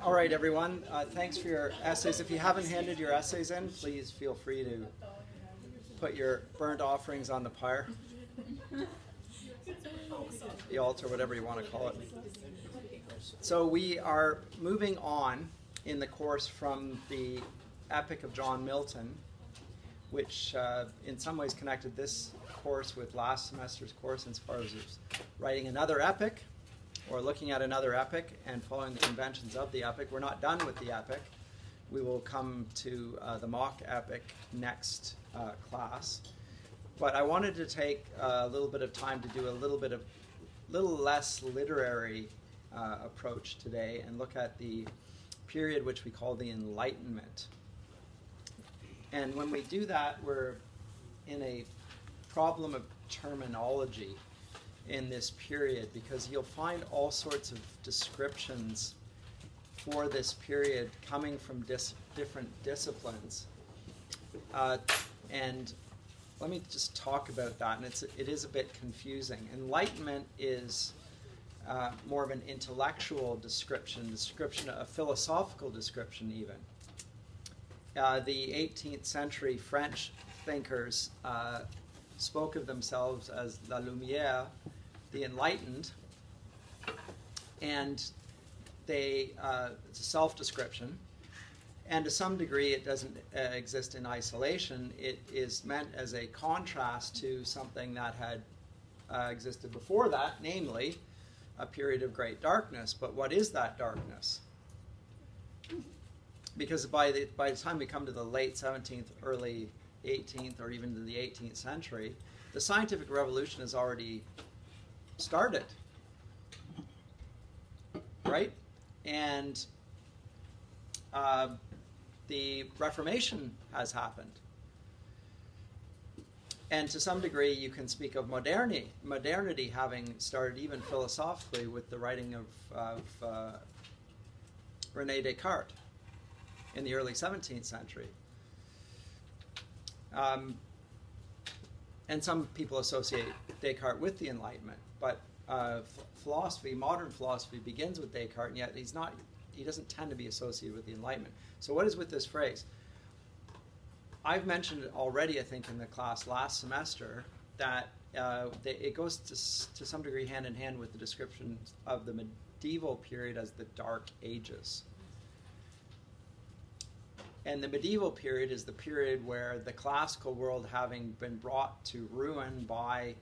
All right, everyone. Thanks for your essays. If you haven't handed your essays in, please feel free to put your burnt offerings on the pyre, the altar, whatever you want to call it. So we are moving on in the course from the Epic of John Milton, which in some ways connected this course with last semester's course insofar as writing another epic, or looking at another epic and following the conventions of the epic. We're not done with the epic. We will come to the mock epic next class. But I wanted to take a little bit of time to do a little less literary approach today and look at the period which we call the Enlightenment. And when we do that, we're in a problem of terminology in this period, because you'll find all sorts of descriptions for this period coming from different disciplines. And let me just talk about that, and it is a bit confusing. Enlightenment is more of an intellectual description, a philosophical description even. The 18th century French thinkers spoke of themselves as la lumière, the enlightened, and it's a self-description, and to some degree it doesn't exist in isolation. It is meant as a contrast to something that had existed before that, namely a period of great darkness. But what is that darkness? Because by the time we come to the late 17th, early 18th, or even to the 18th century, the scientific revolution has already started, right? And the Reformation has happened. And to some degree, you can speak of modernity having started even philosophically with the writing of René Descartes in the early 17th century. And some people associate Descartes with the Enlightenment, but modern philosophy begins with Descartes, and yet he doesn't tend to be associated with the Enlightenment. So what is with this phrase? I've mentioned it already, I think, in the class last semester, that it goes to some degree hand in hand with the description of the medieval period as the Dark Ages. And the medieval period is the period where the classical world, having been brought to ruin by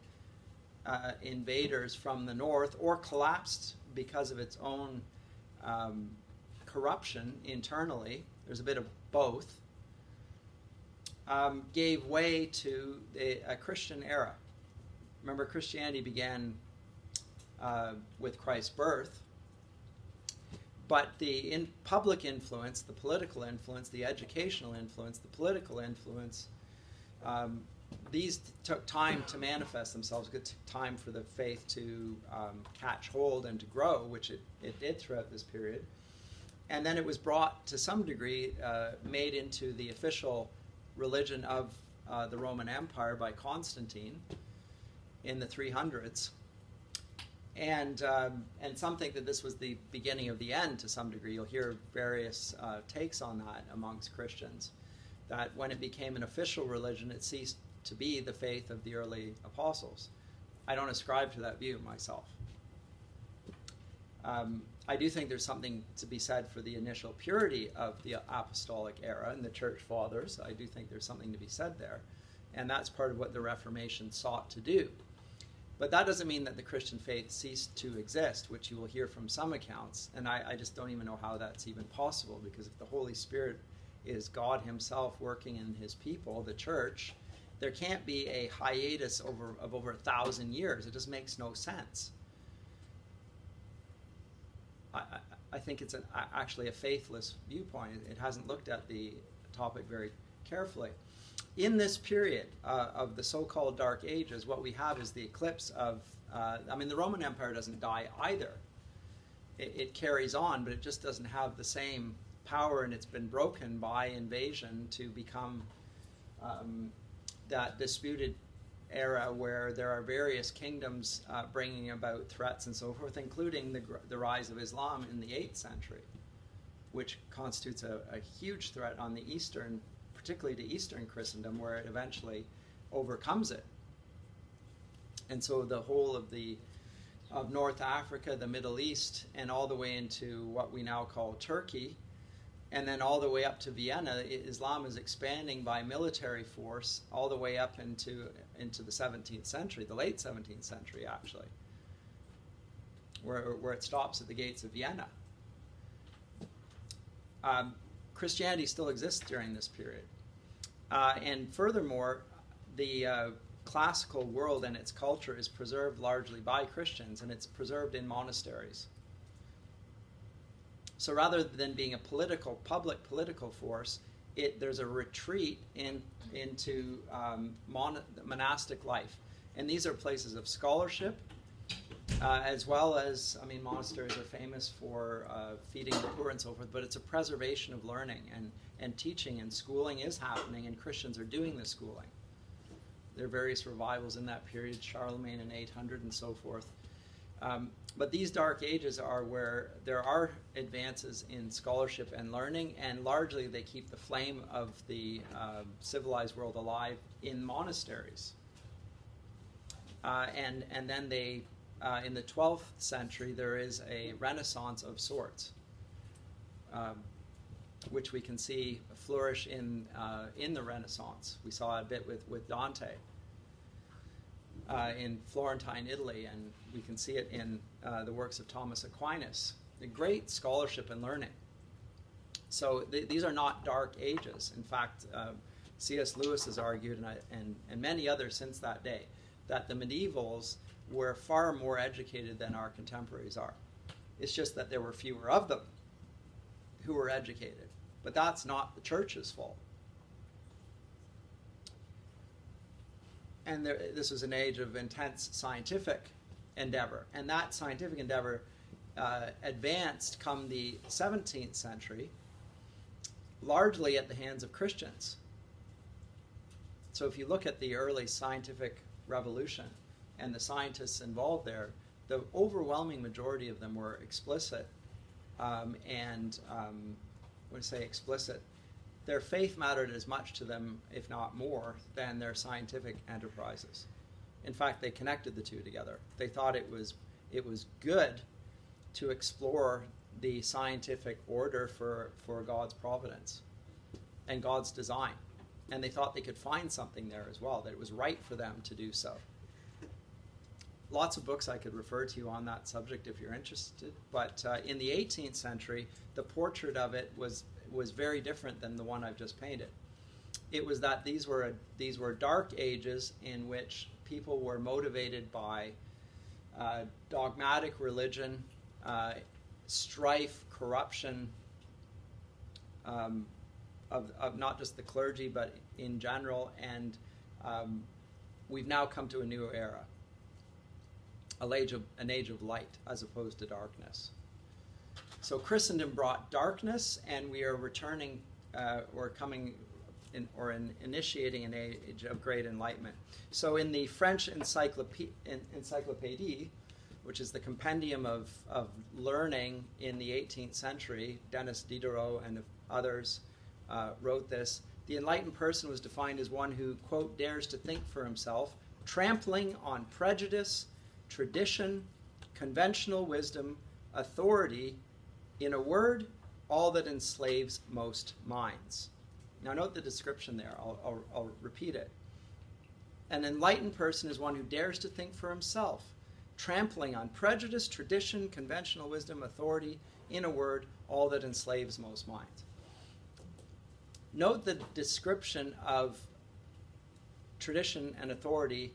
invaders from the north, or collapsed because of its own corruption internally, there's a bit of both, gave way to a Christian era. Remember, Christianity began with Christ's birth, but the public influence, the political influence, the educational influence, the political influence, these took time to manifest themselves. It took time for the faith to catch hold and to grow, which it did throughout this period. And then it was brought, to some degree, made into the official religion of the Roman Empire by Constantine in the 300s. And some think that this was the beginning of the end to some degree. You'll hear various takes on that amongst Christians, that when it became an official religion, it ceased to be the faith of the early apostles. I don't ascribe to that view myself. I do think there's something to be said for the initial purity of the apostolic era and the church fathers. I do think there's something to be said there. And that's part of what the Reformation sought to do. But that doesn't mean that the Christian faith ceased to exist, which you will hear from some accounts. And I just don't even know how that's even possible, because if the Holy Spirit is God himself working in his people, the church, there can't be a hiatus of over 1,000 years. It just makes no sense. I think it's actually a faithless viewpoint. It hasn't looked at the topic very carefully. In this period of the so-called Dark Ages, what we have is the eclipse of, the Roman Empire doesn't die either. It carries on, but it just doesn't have the same power, and it's been broken by invasion to become that disputed era where there are various kingdoms bringing about threats and so forth, including the rise of Islam in the 8th century. which constitutes a huge threat on the Eastern, particularly to Eastern Christendom, where it eventually overcomes it. And so the whole of North Africa, the Middle East, and all the way into what we now call Turkey, and then all the way up to Vienna, Islam is expanding by military force all the way up into the 17th century, the late 17th century actually, where it stops at the gates of Vienna. Christianity still exists during this period. And furthermore, the classical world and its culture is preserved largely by Christians, and it's preserved in monasteries. So rather than being a public political force, there's a retreat into monastic life. And these are places of scholarship, as well as, monasteries are famous for feeding the poor and so forth, but it's a preservation of learning, and teaching and schooling is happening, and Christians are doing the schooling. There are various revivals in that period, Charlemagne in 800 and so forth. But these dark ages are where there are advances in scholarship and learning, and largely they keep the flame of the civilized world alive in monasteries. And then they, in the 12th century, there is a renaissance of sorts, which we can see flourish in the Renaissance. We saw a bit with Dante in Florentine Italy, and we can see it in the works of Thomas Aquinas. A great scholarship and learning. So these are not dark ages. In fact, C.S. Lewis has argued, and many others since that day, that the medievals were far more educated than our contemporaries are. It's just that there were fewer of them who were educated. But that's not the church's fault. And this was an age of intense scientific endeavor. And that scientific endeavor advanced come the 17th century, largely at the hands of Christians. So if you look at the early scientific revolution and the scientists involved there, the overwhelming majority of them were explicit when I say explicit, their faith mattered as much to them, if not more, than their scientific enterprises. In fact, they connected the two together. They thought it was good to explore the scientific order for God's providence and God's design. And they thought they could find something there as well, that it was right for them to do so. Lots of books I could refer to on that subject if you're interested, but in the 18th century, the portrait of it was very different than the one I've just painted. It was that these were dark ages in which people were motivated by dogmatic religion, strife, corruption of not just the clergy but in general, and we've now come to a new era. An age of light as opposed to darkness. So Christendom brought darkness, and we are returning initiating an age of great enlightenment. So in the French Encyclopédie, which is the compendium of learning in the 18th century, Denis Diderot and others wrote this. The enlightened person was defined as one who, quote, dares to think for himself, trampling on prejudice, tradition, conventional wisdom, authority, in a word, all that enslaves most minds. Now note the description there. I'll repeat it. An enlightened person is one who dares to think for himself, trampling on prejudice, tradition, conventional wisdom, authority, in a word, all that enslaves most minds. Note the description of tradition and authority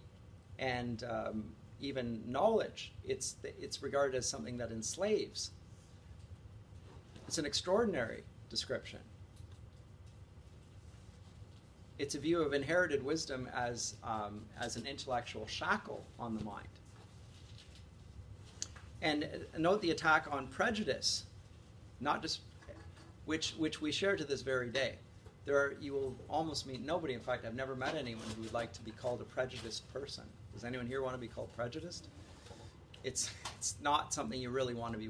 and even knowledge. It's regarded as something that enslaves. It's an extraordinary description. It's a view of inherited wisdom as an intellectual shackle on the mind. And note the attack on prejudice, not just which we share to this very day. You will almost meet nobody. In fact, I've never met anyone who would like to be called a prejudiced person. Does anyone here want to be called prejudiced? It's not something you really want to be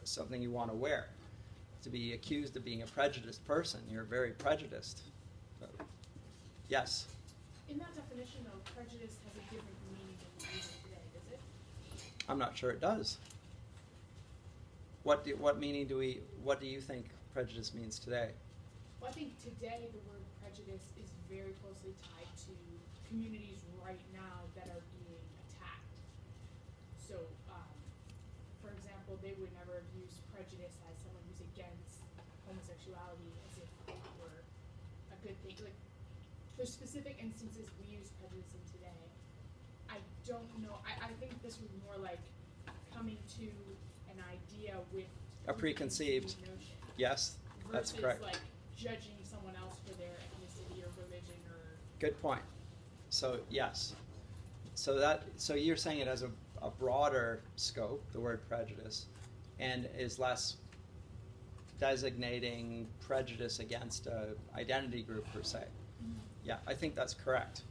something you want to wear. to be accused of being a prejudiced person. You're very prejudiced. Yes? In that definition, though, prejudice has a different meaning than we use it today, does it? I'm not sure it does. What do you think prejudice means today? Well, I think today the word prejudice is very closely tied to communities right now that are being attacked. So, for example, they would never have used prejudice as someone who's against homosexuality as if it were a good thing. Like, there's specific instances we use prejudice in today. I don't know. I think this was more like coming to an idea with a preconceived notion. Yes, that's correct. Versus like judging someone else for their ethnicity or religion or. Good point. So yes, so you're saying it has a broader scope, the word prejudice, and is less designating prejudice against a identity group per se. Mm-hmm. Yeah, I think that's correct.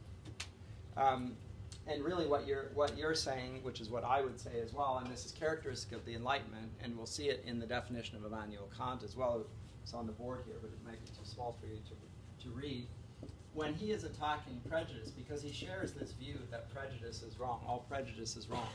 And really what you're saying, which is what I would say as well, and this is characteristic of the Enlightenment, and we'll see it in the definition of Immanuel Kant as well. It's on the board here, but it might be too small for you to read. When he is attacking prejudice, because he shares this view that prejudice is wrong, all prejudice is wrong,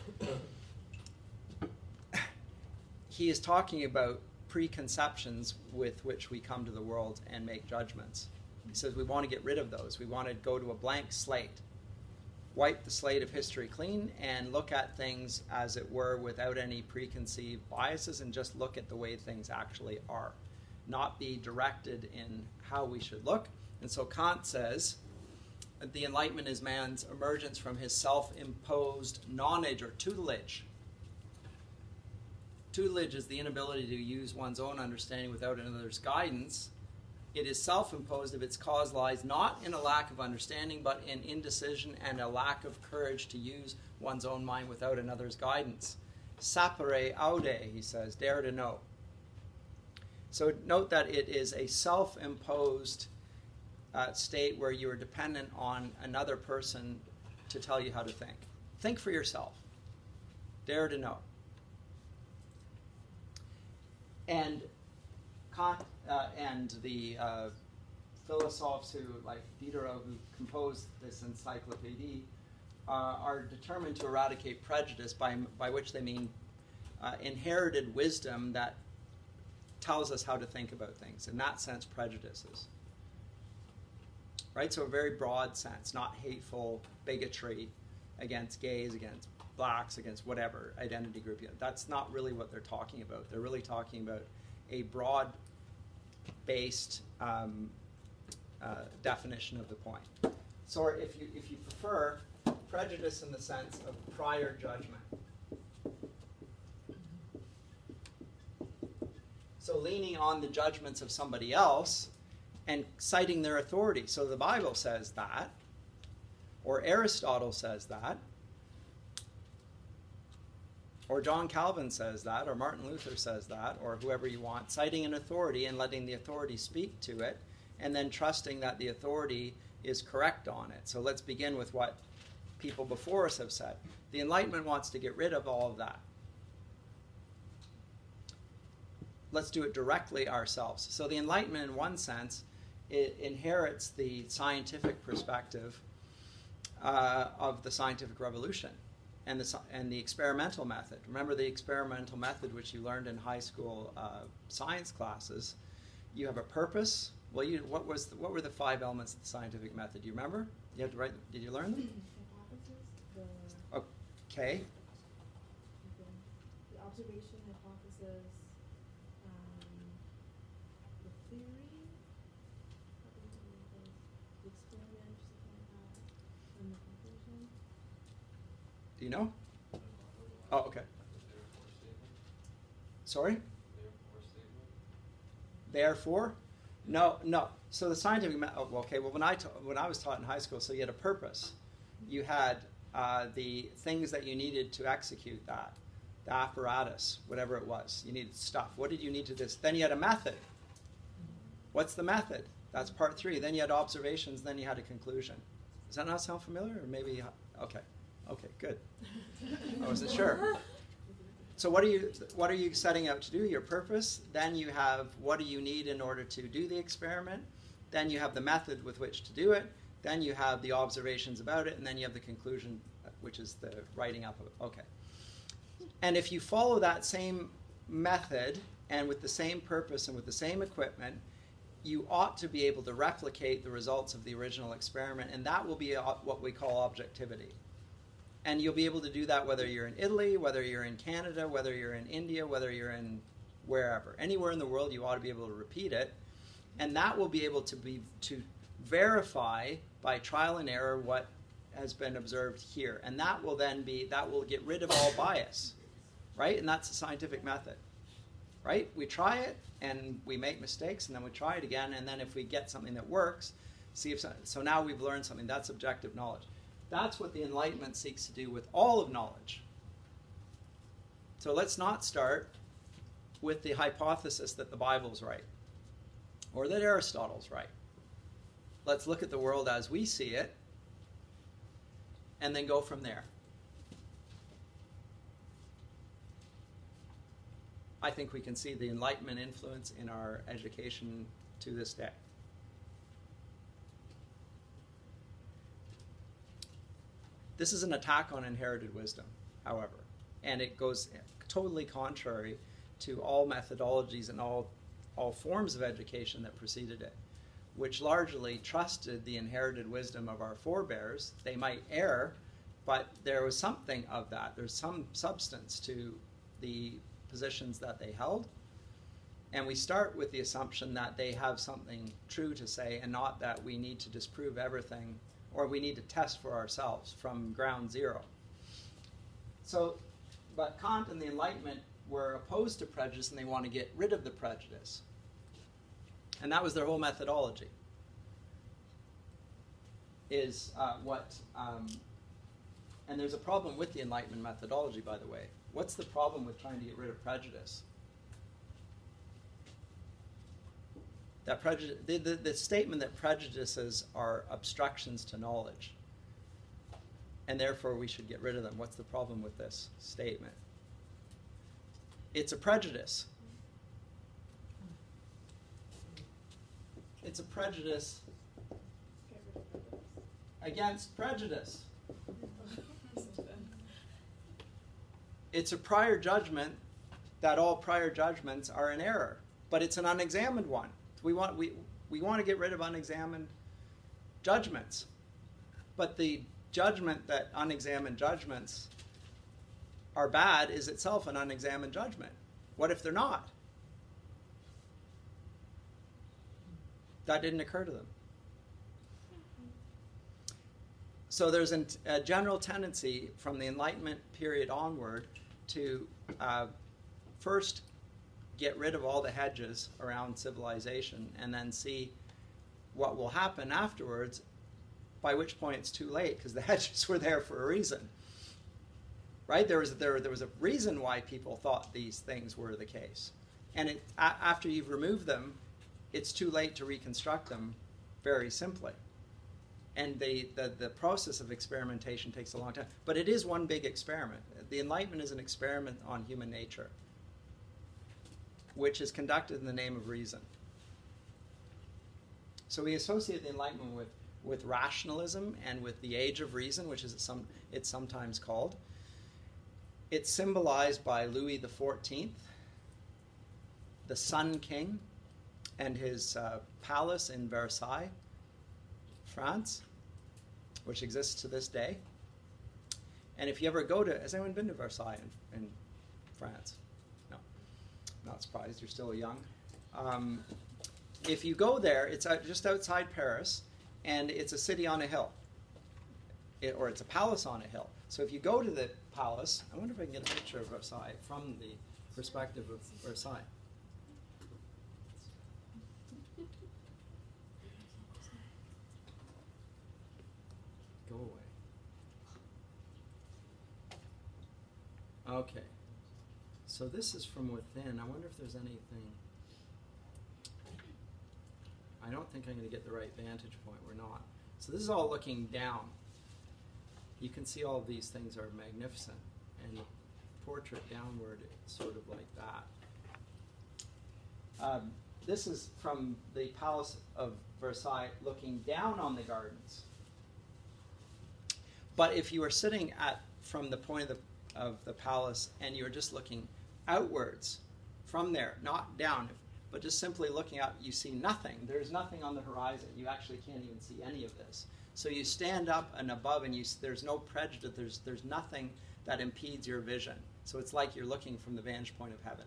he is talking about preconceptions with which we come to the world and make judgments. He says we want to get rid of those. We want to go to a blank slate. Wipe the slate of history clean and look at things as it were without any preconceived biases and just look at the way things actually are. Not be directed in how we should look. And so Kant says the Enlightenment is man's emergence from his self-imposed nonage or tutelage. Tutelage is the inability to use one's own understanding without another's guidance. It is self-imposed if its cause lies not in a lack of understanding, but in indecision and a lack of courage to use one's own mind without another's guidance. Sapere aude, he says, dare to know. So note that it is a self-imposed state where you are dependent on another person to tell you how to think. Think for yourself. Dare to know. And Kant and the philosophers who, like Diderot, who composed this encyclopedia, are determined to eradicate prejudice, by which they mean inherited wisdom that tells us how to think about things. In that sense, prejudices. Right? So a very broad sense, not hateful bigotry against gays, against blacks, against whatever identity group. That's not really what they're talking about. They're really talking about a broad-based definition of the point. So if you prefer, prejudice in the sense of prior judgment. So leaning on the judgments of somebody else and citing their authority. So the Bible says that, or Aristotle says that, or John Calvin says that, or Martin Luther says that, or whoever you want, citing an authority and letting the authority speak to it, and then trusting that the authority is correct on it. So let's begin with what people before us have said. The Enlightenment wants to get rid of all of that. Let's do it directly ourselves. So the Enlightenment, in one sense, it inherits the scientific perspective of the scientific revolution and the experimental method. Remember the experimental method, which you learned in high school science classes. You have a purpose. Well, what were the 5 elements of the scientific method? Do you remember? You had to write. Did you learn them? Okay. The observation, hypothesis, the theory, the experiment, something like that, and the conclusion. Do you know? Oh, okay. Sorry? Therefore? No. So the scientific method. Oh, okay. Well, when I was taught in high school, so you had a purpose. You had the things that you needed to execute that, the apparatus, whatever it was. You needed stuff. What did you need to this? Then you had a method. What's the method? That's part 3. Then you had observations. Then you had a conclusion. Does that not sound familiar? Or maybe okay. Okay, good. I wasn't sure. So what are you setting out to do? Your purpose. Then you have what do you need in order to do the experiment. Then you have the method with which to do it. Then you have the observations about it, and then you have the conclusion, which is the writing up of it. Okay. And if you follow that same method and with the same purpose and with the same equipment, you ought to be able to replicate the results of the original experiment, and that will be what we call objectivity. And you'll be able to do that whether you're in Italy, whether you're in Canada, whether you're in India, whether you're in wherever. Anywhere in the world, you ought to be able to repeat it. And that will be able to verify by trial and error what has been observed here. And that will get rid of all bias, right? And that's the scientific method, right? We try it, and we make mistakes, and then we try it again, and then if we get something that works, so now we've learned something. That's objective knowledge. That's what the Enlightenment seeks to do with all of knowledge. So let's not start with the hypothesis that the Bible's right or that Aristotle's right. Let's look at the world as we see it and then go from there. I think we can see the Enlightenment influence in our education to this day. This is an attack on inherited wisdom, however, and it goes totally contrary to all methodologies and all forms of education that preceded it, which largely trusted the inherited wisdom of our forebears. They might err, but there was something of that. There's some substance to the positions that they held, and we start with the assumption that they have something true to say and not that we need to disprove everything or we need to test for ourselves from ground zero. So, but Kant and the Enlightenment were opposed to prejudice, and they want to get rid of the prejudice. And that was their whole methodology. And there's a problem with the Enlightenment methodology, by the way. What's the problem with trying to get rid of prejudice? That the statement that prejudices are obstructions to knowledge, and therefore we should get rid of them. What's the problem with this statement? It's a prejudice. It's a prejudice against prejudice. It's a prior judgment that all prior judgments are in error, but it's an unexamined one. We want to get rid of unexamined judgments, but the judgment that unexamined judgments are bad is itself an unexamined judgment. What if they're not? That didn't occur to them. So there's a general tendency from the Enlightenment period onward to first get rid of all the hedges around civilization and then see what will happen afterwards, by which point it's too late because the hedges were there for a reason. Right? There was a reason why people thought these things were the case. And after you've removed them, it's too late to reconstruct them very simply. And the process of experimentation takes a long time. But it is one big experiment. The Enlightenment is an experiment on human nature, which is conducted in the name of reason. So we associate the Enlightenment with rationalism and with the age of reason, which is it's sometimes called. It's symbolized by Louis XIV, the Sun King, and his palace in Versailles, France, which exists to this day. And if you ever go to, has anyone been to Versailles in France? No, not surprised, you're still young. If you go there, it's just outside Paris, and it's a city on a hill, or it's a palace on a hill. So if you go to the palace, I wonder if I can get a picture of Versailles from the perspective of Versailles. Go away. Okay. So this is from within. I wonder if there's anything. I don't think I'm going to get the right vantage point. We're not. So this is all looking down. You can see all of these things are magnificent. And portrait downward, it's sort of like that. This is from the Palace of Versailles looking down on the gardens. But if you were sitting from the point of the palace and you were just looking outwards from there, not down, but just simply looking out, you see nothing. There's nothing on the horizon. You actually can't even see any of this. So you stand up and above, and there's no prejudice. There's nothing that impedes your vision. So it's like you're looking from the vantage point of heaven.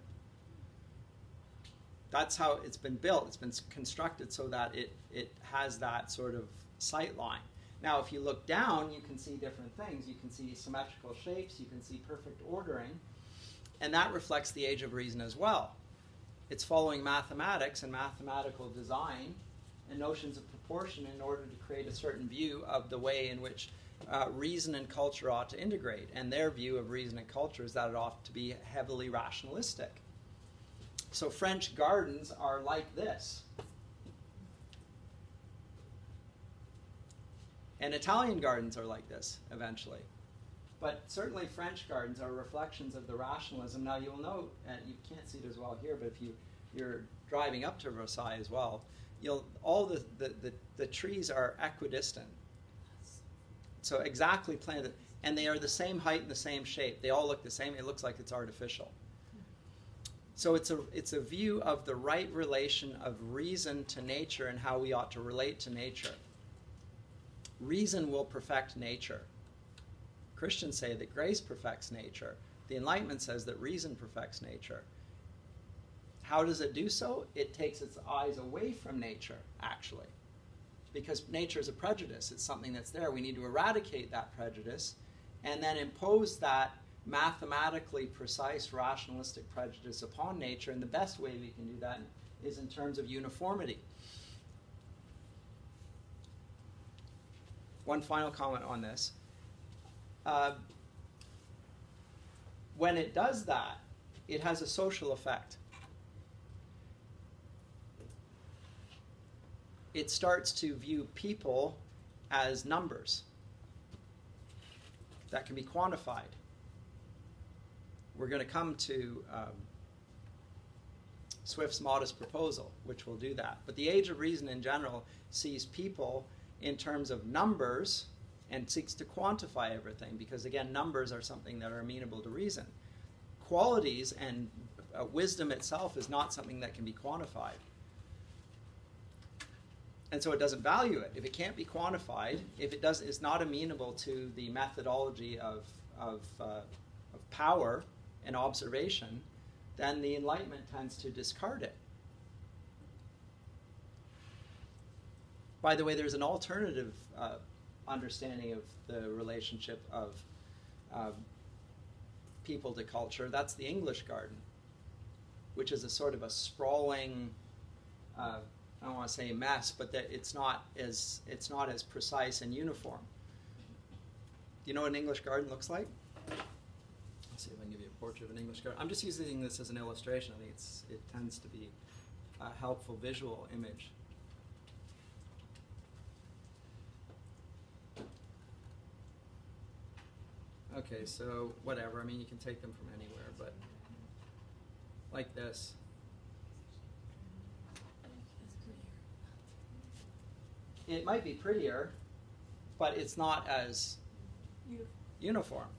That's how it's been built. It's been constructed so that it has that sort of sight line. Now, if you look down, you can see different things. You can see symmetrical shapes. You can see perfect ordering. And that reflects the age of reason as well. It's following mathematics and mathematical design and notions of proportion in order to create a certain view of the way in which reason and culture ought to integrate. And their view of reason and culture is that it ought to be heavily rationalistic. So French gardens are like this. And Italian gardens are like this, eventually. But certainly French gardens are reflections of the rationalism. Now you'll note, and you can't see it as well here, but if you're driving up to Versailles as well, all the trees are equidistant. So exactly planted, and they are the same height and the same shape. They all look the same. It looks like it's artificial. So it's a view of the right relation of reason to nature and how we ought to relate to nature. Reason will perfect nature. Christians say that grace perfects nature. The Enlightenment says that reason perfects nature. How does it do so? It takes its eyes away from nature, actually. Because nature is a prejudice. It's something that's there. We need to eradicate that prejudice and then impose that mathematically precise rationalistic prejudice upon nature. And the best way we can do that is in terms of uniformity. One final comment on this. When it does that, it has a social effect. It starts to view people as numbers that can be quantified. We're going to come to Swift's modest proposal, which will do that. But the age of reason in general sees people in terms of numbers and seeks to quantify everything, because again, numbers are something that are amenable to reason. Qualities and wisdom itself is not something that can be quantified. And so it doesn't value it. If it can't be quantified, if it is not amenable to the methodology of power and observation, then the Enlightenment tends to discard it. By the way, there's an alternative understanding of the relationship of people to culture. That's the English garden, which is a sort of a sprawling, I don't want to say mess, but that it's not as precise and uniform. Do you know what an English garden looks like? Let's see if I can give you a portrait of an English garden. I'm just using this as an illustration. I think it tends to be a helpful visual image. Okay, so whatever. I mean, you can take them from anywhere, but like this. It might be prettier, but it's not as uniform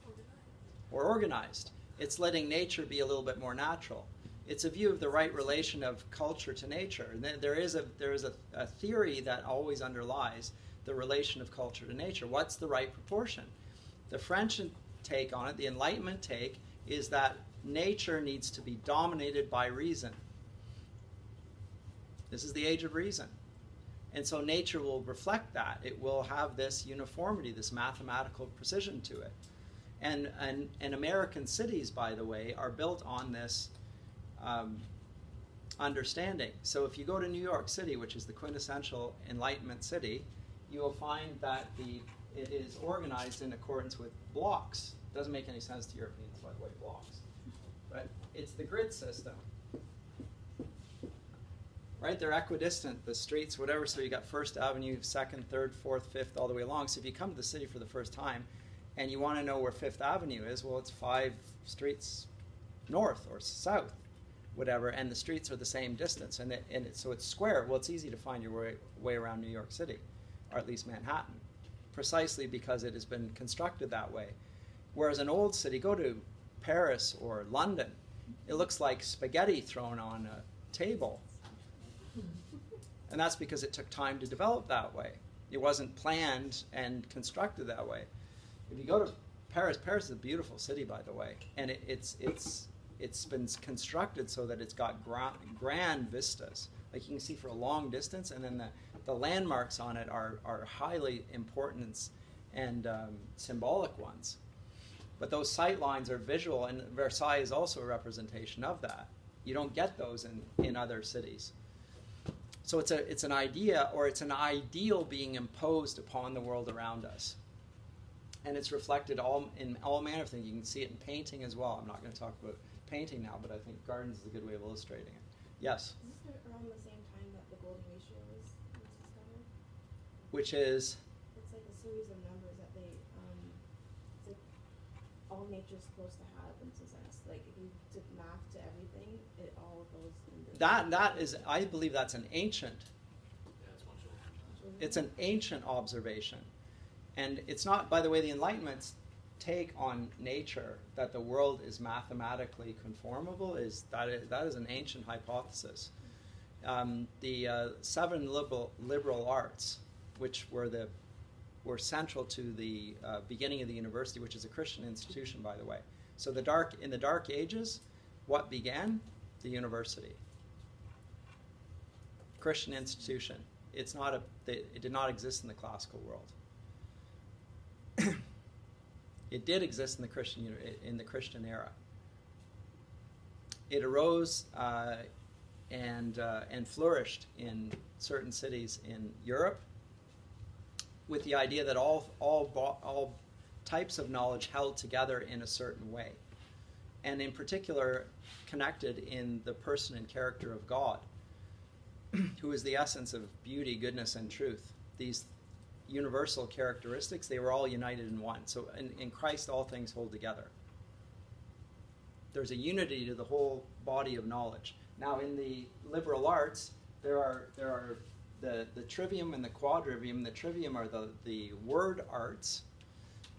or organized. It's letting nature be a little bit more natural. It's a view of the right relation of culture to nature. And there is a theory that always underlies the relation of culture to nature. What's the right proportion? The French take on it, the Enlightenment take, is that nature needs to be dominated by reason. This is the age of reason. And so nature will reflect that. It will have this uniformity, this mathematical precision to it. And American cities, by the way, are built on this understanding. So if you go to New York City, which is the quintessential Enlightenment city, you will find that it is organized in accordance with blocks. It doesn't make any sense to Europeans, by the way, blocks. But it's the grid system. Right? They're equidistant, the streets, whatever. So you got 1st Avenue, 2nd, 3rd, 4th, 5th, all the way along. So if you come to the city for the first time, and you want to know where Fifth Avenue is, well, it's 5 streets north or south, whatever, and the streets are the same distance, so it's square. Well, it's easy to find your way around New York City, or at least Manhattan, precisely because it has been constructed that way. Whereas an old city, go to Paris or London, it looks like spaghetti thrown on a table. And that's because it took time to develop that way. It wasn't planned and constructed that way. If you go to Paris, Paris is a beautiful city, by the way, and it's been constructed so that it's got grand vistas. Like you can see for a long distance, and then the landmarks on it are highly important and symbolic ones. But those sight lines are visual, and Versailles is also a representation of that. You don't get those in other cities. So it's an idea, or it's an ideal being imposed upon the world around us. And it's reflected in all manner of things. You can see it in painting as well. I'm not going to talk about painting now, but I think gardens is a good way of illustrating it. Yes? Is this around the same time that the golden ratio was discovered? Which is? It's like a series of numbers that they, it's like all nature's supposed to have and possess. Like if you did math to everything, it all goes into That is, I believe that's an ancient. Yeah, it's much older. It's an ancient observation. And it's not, by the way, the Enlightenment's take on nature, that the world is mathematically conformable, that is an ancient hypothesis. The 7 liberal arts, which were central to the beginning of the university, which is a Christian institution, by the way. So in the Dark Ages, what began? The university. Christian institution. It did not exist in the classical world. It did exist in the Christian era. It arose and flourished in certain cities in Europe, with the idea that all types of knowledge held together in a certain way, and in particular connected in the person and character of God, who is the essence of beauty, goodness, and truth. These universal characteristics, they were all united in one. So in Christ, all things hold together. There's a unity to the whole body of knowledge. Now, in the liberal arts, there are the Trivium and the Quadrivium. The Trivium are the word arts,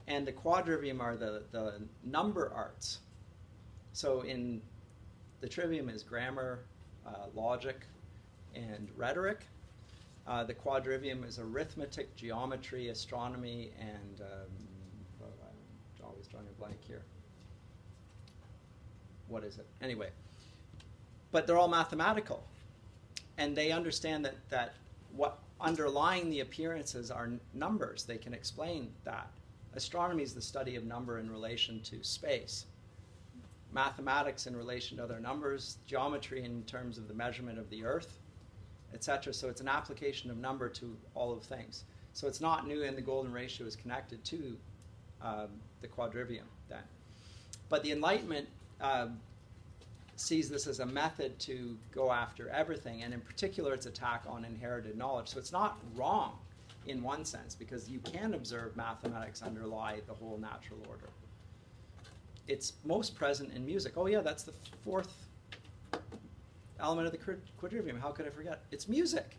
and the Quadrivium are the number arts. So in the Trivium is grammar, logic, and rhetoric. The Quadrivium is arithmetic, geometry, astronomy, and I'm always drawing a blank here. What is it? Anyway, but they're all mathematical, and they understand that what underlying the appearances are numbers. They can explain that. Astronomy is the study of number in relation to space. Mathematics in relation to other numbers. Geometry in terms of the measurement of the Earth, etc. So it's an application of number to all of things. So it's not new, and the golden ratio is connected to the Quadrivium then. But the Enlightenment sees this as a method to go after everything, and in particular its attack on inherited knowledge. So it's not wrong in one sense, because you can observe mathematics underlie the whole natural order. It's most present in music. Oh yeah, that's the 4th element of the Quadrivium. How could I forget? It's music.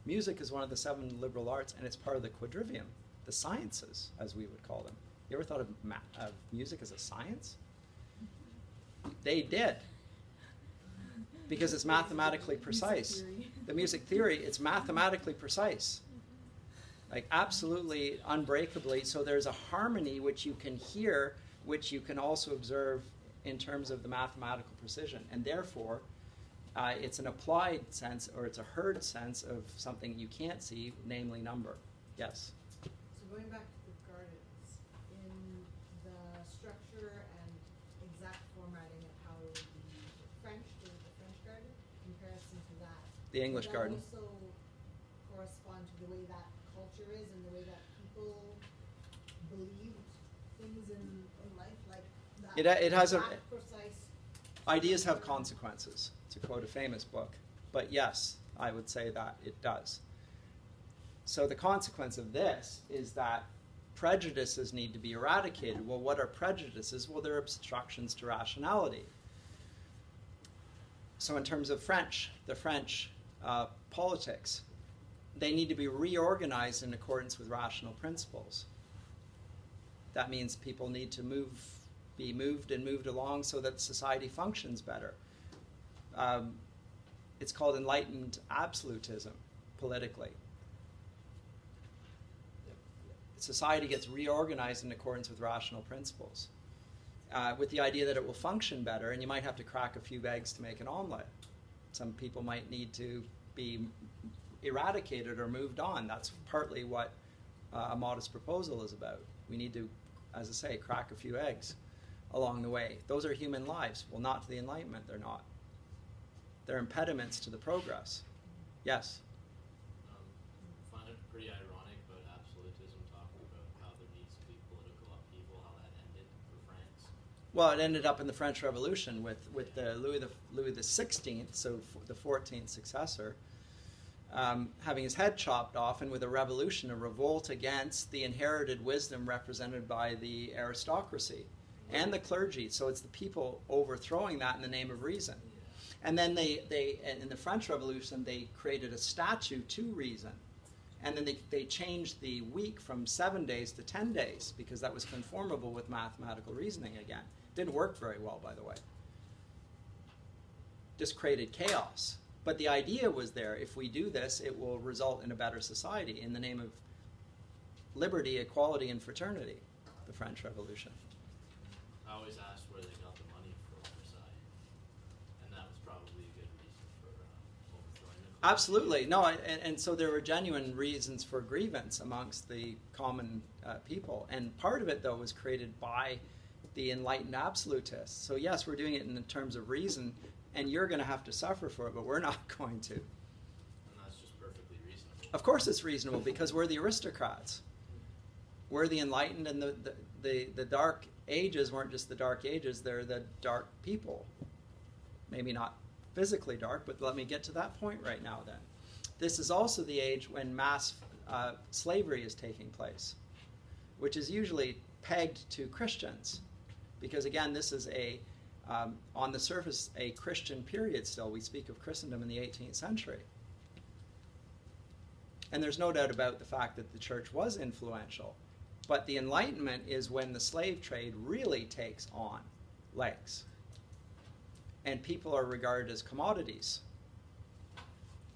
Music is one of the 7 liberal arts, and it's part of the Quadrivium, the sciences, as we would call them. You ever thought of music as a science? They did, because it's mathematically precise. The music theory, it's mathematically precise, like absolutely unbreakably. So there's a harmony which you can hear, which you can also observe in terms of the mathematical precision, and therefore it's an applied sense, or it's a heard sense of something you can't see, namely number. Yes? So going back to the gardens, in the structure and exact formatting of how it would be French, the French garden, in comparison to that. The English does that garden. also correspond to the way that culture is and the way that people believe things in life, like that? It has a precise. Ideas have consequences, to quote a famous book. But yes, I would say that it does. So the consequence of this is that prejudices need to be eradicated. Well, what are prejudices? Well, they're obstructions to rationality. So in terms of the French politics, they need to be reorganized in accordance with rational principles. That means people need to be moved and moved along so that society functions better. It's called Enlightened Absolutism politically. Society gets reorganized in accordance with rational principles, with the idea that it will function better, and you might have to crack a few eggs to make an omelet. Some people might need to be eradicated or moved on. That's partly what a modest proposal is about. We need to, as I say, crack a few eggs along the way. Those are human lives. Well, not to the Enlightenment, they're not. They're impediments to the progress. Yes? I find it pretty ironic about absolutism talking about how there needs to be political upheaval, how that ended for France. Well, it ended up in the French Revolution with Louis the 16th, so the 14th successor, having his head chopped off, and with a revolution, a revolt against the inherited wisdom represented by the aristocracy and the clergy. So it's the people overthrowing that in the name of reason. And then they in the French Revolution, they created a statue to reason. And then they changed the week from 7 days to 10 days because that was conformable with mathematical reasoning again. Didn't work very well, by the way. Just created chaos. But the idea was there. If we do this, it will result in a better society in the name of liberty, equality, and fraternity, the French Revolution. I always asked where they got the money for Versailles, and that was probably a good reason for overthrowing the colony. Absolutely. No, and so there were genuine reasons for grievance amongst the common people. And part of it, though, was created by the Enlightened Absolutists. So yes, we're doing it in terms of reason, and you're going to have to suffer for it, but we're not going to. And that's just perfectly reasonable. Of course it's reasonable, because we're the aristocrats. We're the enlightened, and the Dark Ages weren't just the Dark Ages, they're the dark people. Maybe not physically dark, but let me get to that point right now then. This is also the age when mass slavery is taking place, which is usually pegged to Christians, because again, this is on the surface, a Christian period still. We speak of Christendom in the 18th century. And there's no doubt about the fact that the church was influential. But the Enlightenment is when the slave trade really takes on legs. And people are regarded as commodities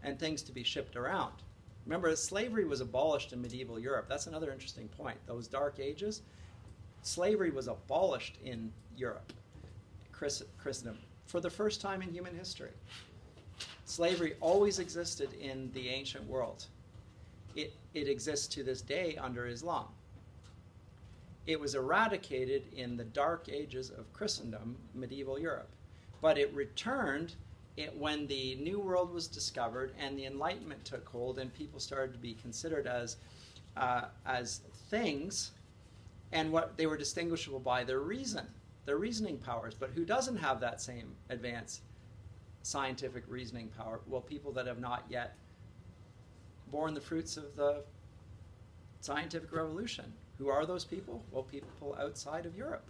and things to be shipped around. Remember, slavery was abolished in medieval Europe. That's another interesting point. Those Dark Ages, slavery was abolished in Europe. Christendom, for the first time in human history. Slavery always existed in the ancient world. It exists to this day under Islam. It was eradicated in the Dark Ages of Christendom, medieval Europe. But it returned when the New World was discovered and the Enlightenment took hold and people started to be considered as things, and what they were distinguishable by their reason. Their reasoning powers. But who doesn't have that same advanced scientific reasoning power? Well, people that have not yet borne the fruits of the scientific revolution. Who are those people? Well, people outside of Europe.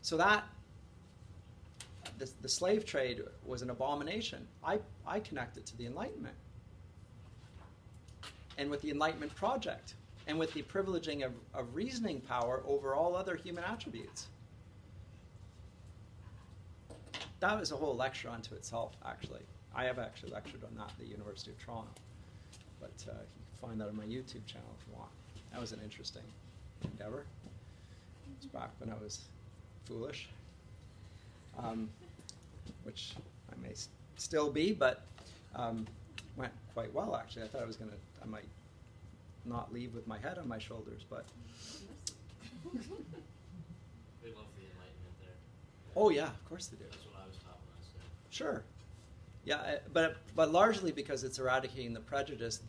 So that the slave trade was an abomination. I connect it to the Enlightenment. And with the Enlightenment project, and with the privileging of reasoning power over all other human attributes. That was a whole lecture unto itself, actually. I have actually lectured on that at the University of Toronto. But you can find that on my YouTube channel if you want. That was an interesting endeavor. It was back when I was foolish, which I may still be, but went quite well, actually. I thought I might not leave with my head on my shoulders, but... They love the Enlightenment there. Oh yeah, of course they do. That's what I was taught when I was there. Sure. Yeah, but largely because it's eradicating the prejudice,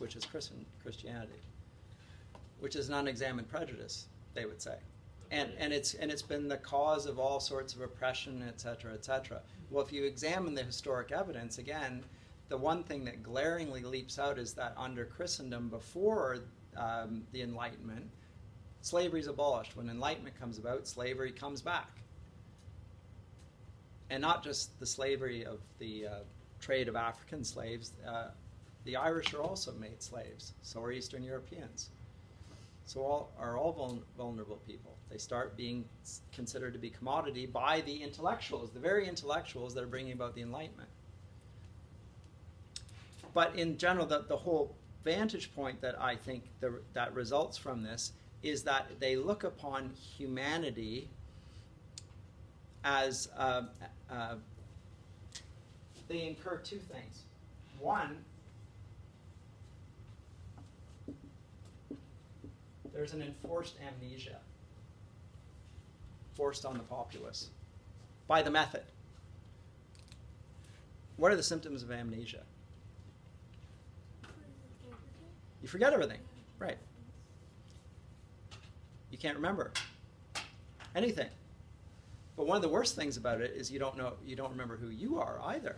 which is Christianity, which is an unexamined prejudice, they would say. and it's been the cause of all sorts of oppression, et cetera, et cetera. Well, if you examine the historic evidence, again, the one thing that glaringly leaps out is that under Christendom, before the Enlightenment, slavery is abolished. When Enlightenment comes about, slavery comes back. And not just the slavery of the trade of African slaves. The Irish are also made slaves. So are Eastern Europeans. So all vulnerable people. They start being considered to be commodity by the intellectuals, the very intellectuals that are bringing about the Enlightenment. But in general, the whole vantage point that I think that results from this is that they look upon humanity as they incur two things. One, there's an enforced amnesia forced on the populace by the method. What are the symptoms of amnesia? You forget everything, right? You can't remember anything. But one of the worst things about it is you don't remember who you are either.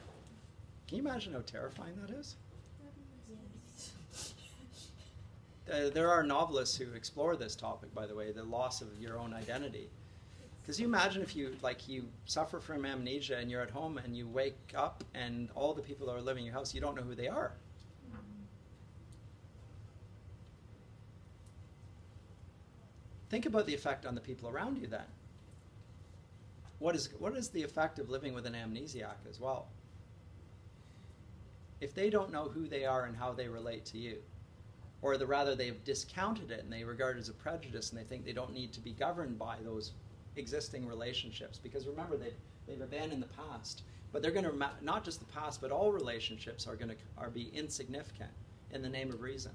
Can you imagine how terrifying that is? There are novelists who explore this topic, by the way, the loss of your own identity. Because you imagine if you suffer from amnesia and you're at home and you wake up and all the people that are living in your house, you don't know who they are. Think about the effect on the people around you then. What is the effect of living with an amnesiac as well? If they don't know who they are and how they relate to you, or rather they've discounted it and they regard it as a prejudice and they think they don't need to be governed by those existing relationships, because remember they've abandoned the past, but they're going to not just the past, but all relationships are be insignificant in the name of reason.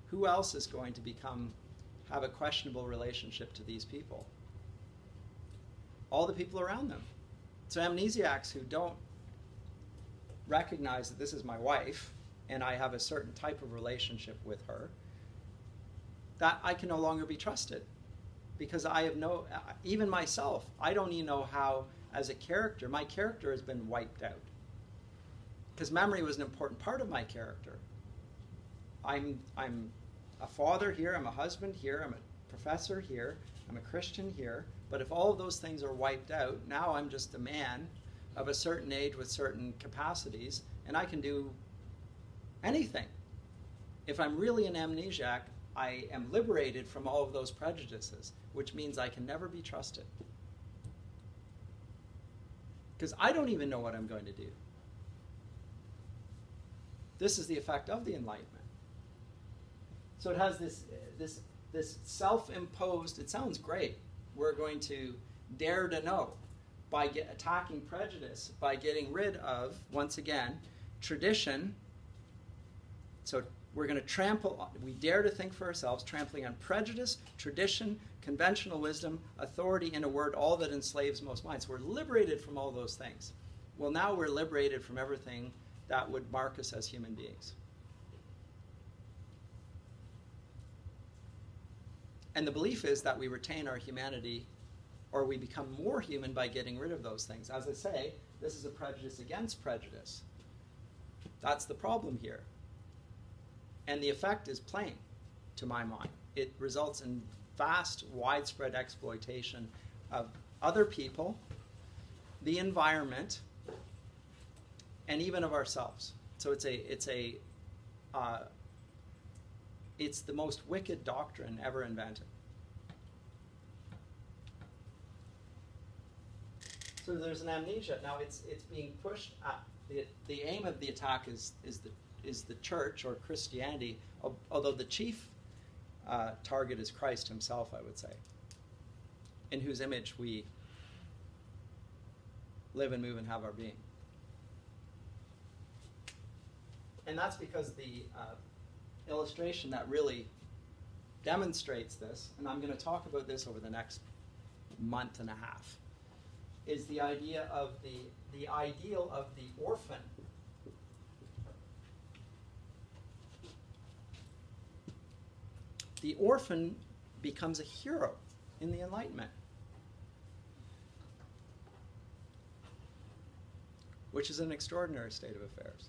Who else is going to have a questionable relationship to these people? All the people around them. So amnesiacs who don't recognize that this is my wife and I have a certain type of relationship with her, that I can no longer be trusted. Because I have even myself, I don't even know how, as a character, my character has been wiped out. Because memory was an important part of my character. I'm a father here, I'm a husband here, I'm a professor here, I'm a Christian here, but if all of those things are wiped out, now I'm just a man of a certain age with certain capacities, and I can do anything. If I'm really an amnesiac, I am liberated from all of those prejudices, which means I can never be trusted. Because I don't even know what I'm going to do. This is the effect of the Enlightenment. So it has this self-imposed, it sounds great, we're going to dare to know by attacking prejudice, by getting rid of, once again, tradition. So we're going to we dare to think for ourselves, trampling on prejudice, tradition, conventional wisdom, authority, in a word, all that enslaves most minds. We're liberated from all those things. Well, now we're liberated from everything that would mark us as human beings. And the belief is that we retain our humanity, or we become more human by getting rid of those things. As I say, this is a prejudice against prejudice. That's the problem here. And the effect is plain, to my mind. It results in vast, widespread exploitation of other people, the environment, and even of ourselves. So it's the most wicked doctrine ever invented. So there's an amnesia. Now it's being pushed at the aim of the attack is the church or Christianity, although the chief target is Christ himself, I would say, in whose image we live and move and have our being. And that's because the illustration that really demonstrates this, and I'm going to talk about this over the next month and a half, is the idea of the ideal of the orphan. The orphan becomes a hero in the Enlightenment, which is an extraordinary state of affairs.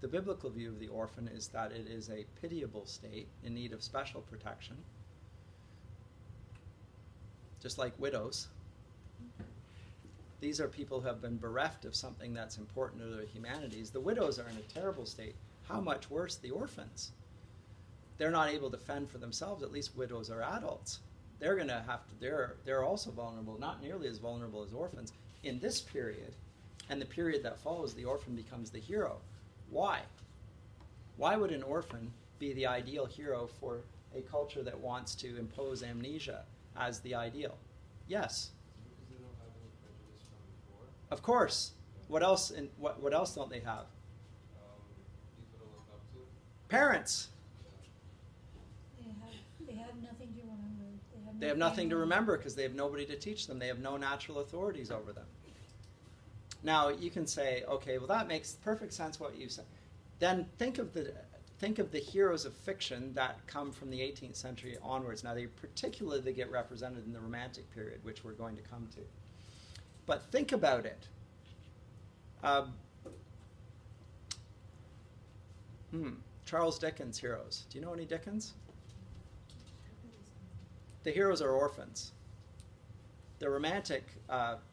The biblical view of the orphan is that it is a pitiable state in need of special protection, just like widows. These are people who have been bereft of something that's important to their humanities. The widows are in a terrible state. How much worse the orphans? They're not able to fend for themselves. At least widows are adults. They're going to have to, they're also vulnerable, not nearly as vulnerable as orphans. In this period, and the period that follows, the orphan becomes the hero. Why? Why would an orphan be the ideal hero for a culture that wants to impose amnesia as the ideal? Yes. Because they don't have any prejudice from before. Of course. What else? What else don't they have? People to look up to. Parents. They have nothing to remember. They have nothing to remember because they have nobody to teach them. They have no natural authorities over them. Now you can say, okay, well that makes perfect sense what you said. Then think of the heroes of fiction that come from the 18th century onwards. Now they particularly get represented in the Romantic period, which we're going to come to. But think about it. Charles Dickens' heroes. Do you know any Dickens? The heroes are orphans. The Romantic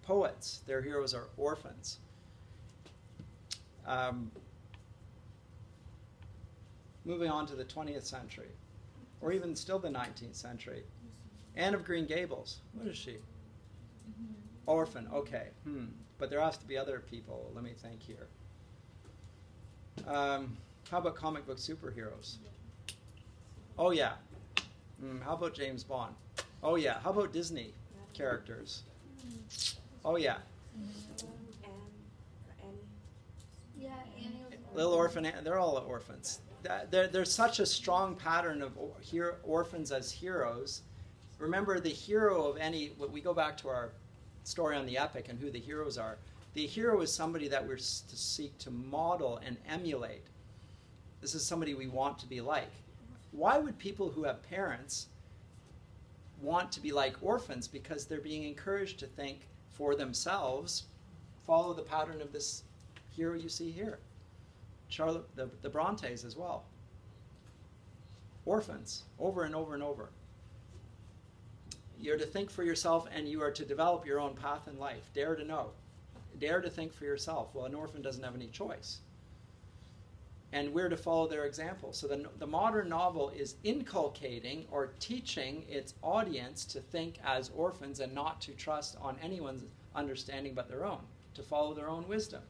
poets, their heroes are orphans. Moving on to the 20th century, or even still the 19th century. Anne of Green Gables, what is she? Orphan, okay. But there has to be other people. Let me think here. How about comic book superheroes? Oh yeah. How about James Bond? Oh yeah. How about Disney characters? Oh yeah. Yeah, Annie was Little Orphan Anne, they're all orphans. There's such a strong pattern of orphans as heroes. Remember, the hero of any, we go back to our story on the epic and who the heroes are. The hero is somebody that we're to seek to model and emulate. This is somebody we want to be like. Why would people who have parents want to be like orphans? Because they're being encouraged to think for themselves, follow the pattern of this hero you see here. Charlotte, the Brontes as well. Orphans, over and over and over. You're to think for yourself and you are to develop your own path in life. Dare to know. Dare to think for yourself. Well, an orphan doesn't have any choice. And we're to follow their example. So the modern novel is inculcating or teaching its audience to think as orphans and not to trust on anyone's understanding but their own, to follow their own wisdom.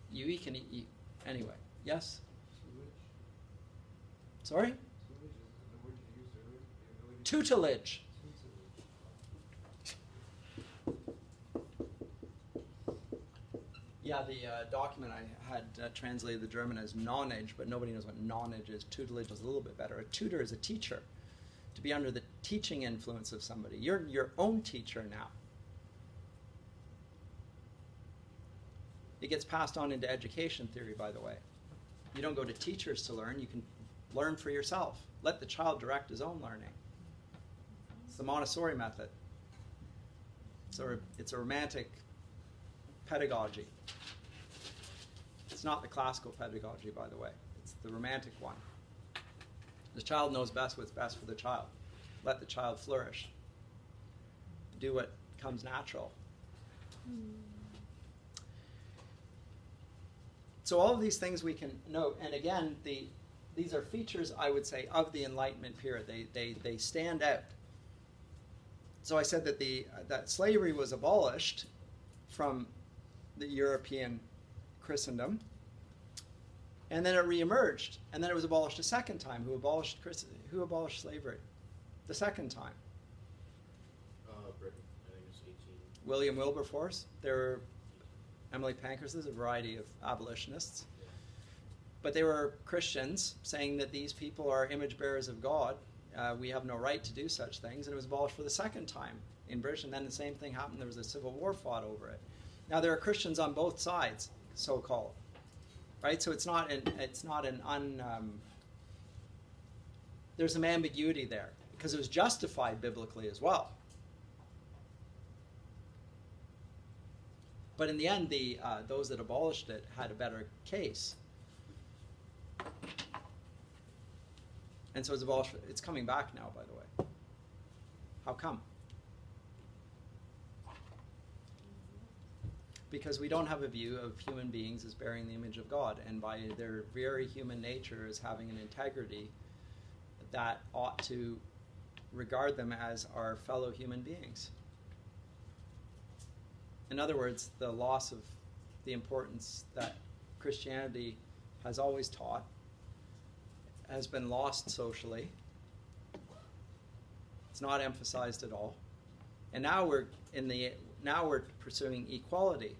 You can eat. Anyway, yes? Sorry? Tutelage. Yeah, the document I had translated the German as nonage, but nobody knows what nonage is. Tutelage is a little bit better. A tutor is a teacher, to be under the teaching influence of somebody. You're your own teacher now. It gets passed on into education theory, by the way. You don't go to teachers to learn. You can learn for yourself. Let the child direct his own learning. It's the Montessori method. It's a romantic pedagogy. It's not the classical pedagogy, by the way. It's the romantic one. The child knows best what's best for the child. Let the child flourish. Do what comes natural. So all of these things we can note, and again, these are features, I would say, of the Enlightenment period. They stand out. So I said that that slavery was abolished from the European Christendom, and then it reemerged, and then it was abolished a second time. Who abolished slavery the second time? Britain. I think it's 18. William Wilberforce. There were Emily Pankhurst. There's a variety of abolitionists. Yeah. But they were Christians saying that these people are image bearers of God. We have no right to do such things. And it was abolished for the second time in Britain. And then the same thing happened. There was a civil war fought over it. Now there are Christians on both sides, so-called. Right? So it's not an there's some ambiguity there because it was justified biblically as well. But in the end, those that abolished it had a better case. And so it's abolished. It's coming back now, by the way. How come? Because we don't have a view of human beings as bearing the image of God, and by their very human nature as having an integrity that ought to regard them as our fellow human beings. In other words, the loss of the importance that Christianity has always taught has been lost socially. It's not emphasized at all. And now we're pursuing equality.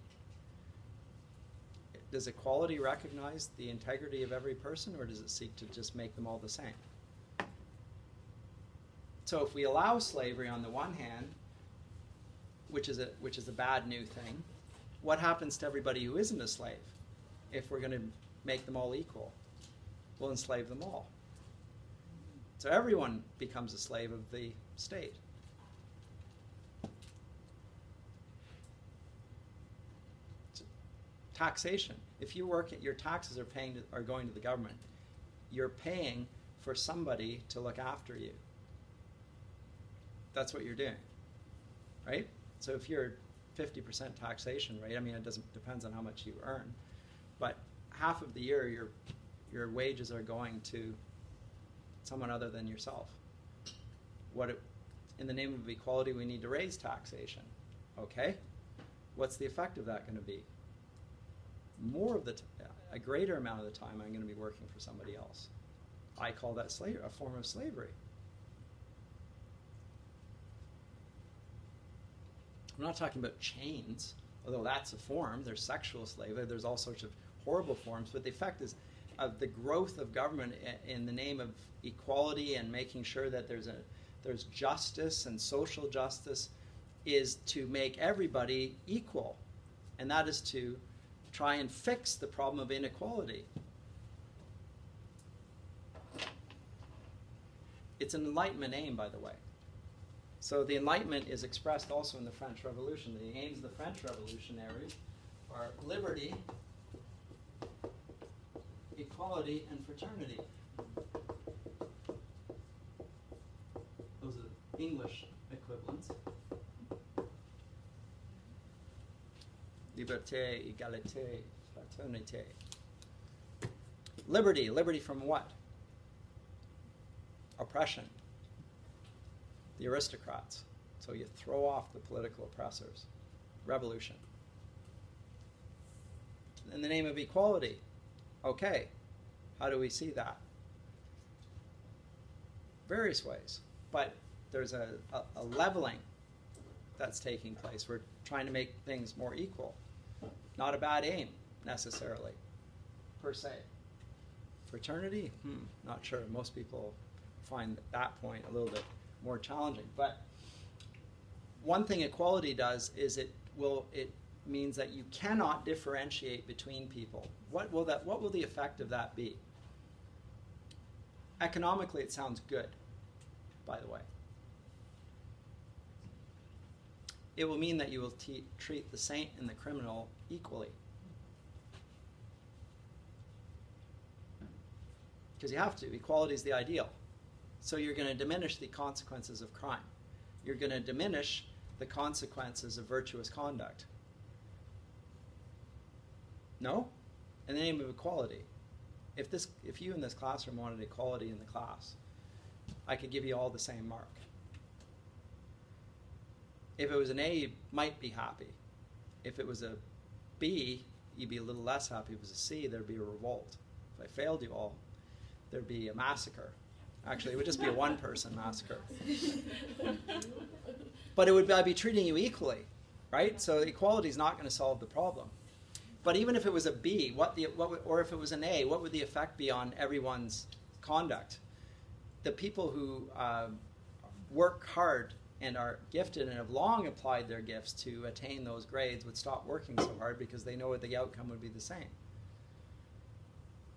Does equality recognize the integrity of every person, or does it seek to just make them all the same? So if we allow slavery on the one hand, which is a bad new thing, what happens to everybody who isn't a slave if we're going to make them all equal? We'll enslave them all. So everyone becomes a slave of the state. Taxation. If you work, your taxes are going to the government. You're paying for somebody to look after you. That's what you're doing, right? So if you're 50% taxation rate, I mean, depends on how much you earn, but half of the year your wages are going to someone other than yourself. In the name of equality, we need to raise taxation. Okay, what's the effect of that going to be? A greater amount of the time, I'm going to be working for somebody else. I call that a form of slavery. I'm not talking about chains, although that's a form. There's sexual slavery. There's all sorts of horrible forms. But the effect is of the growth of government in the name of equality and making sure that there's justice and social justice is to make everybody equal. And that is to try and fix the problem of inequality. It's an Enlightenment aim, by the way. So the Enlightenment is expressed also in the French Revolution. The aims of the French revolutionaries are liberty, equality, and fraternity. Those are the English equivalents. Liberté, égalité, fraternité. Liberty. Liberty from what? Oppression. The aristocrats. So you throw off the political oppressors. Revolution. In the name of equality. Okay. How do we see that? Various ways. But there's a leveling that's taking place. We're trying to make things more equal. Not a bad aim, necessarily, per se. Fraternity? Not sure. Most people find that point a little bit more challenging. But one thing equality does is it means that you cannot differentiate between people. What will the effect of that be? Economically, it sounds good, by the way. It will mean that you will treat the saint and the criminal equally. Because you have to. Equality is the ideal. So you're going to diminish the consequences of crime. You're going to diminish the consequences of virtuous conduct. No? In the name of equality. If you in this classroom wanted equality in the class, I could give you all the same mark. If it was an A, you might be happy. If it was a B, you'd be a little less happy. If it was a C, there'd be a revolt. If I failed you all, there'd be a massacre. Actually, it would just be a one-person massacre. But I'd be treating you equally, right? So equality is not going to solve the problem. But even if it was a B, or if it was an A, what would the effect be on everyone's conduct? The people who work hard and are gifted and have long applied their gifts to attain those grades would stop working so hard because they know what the outcome would be the same.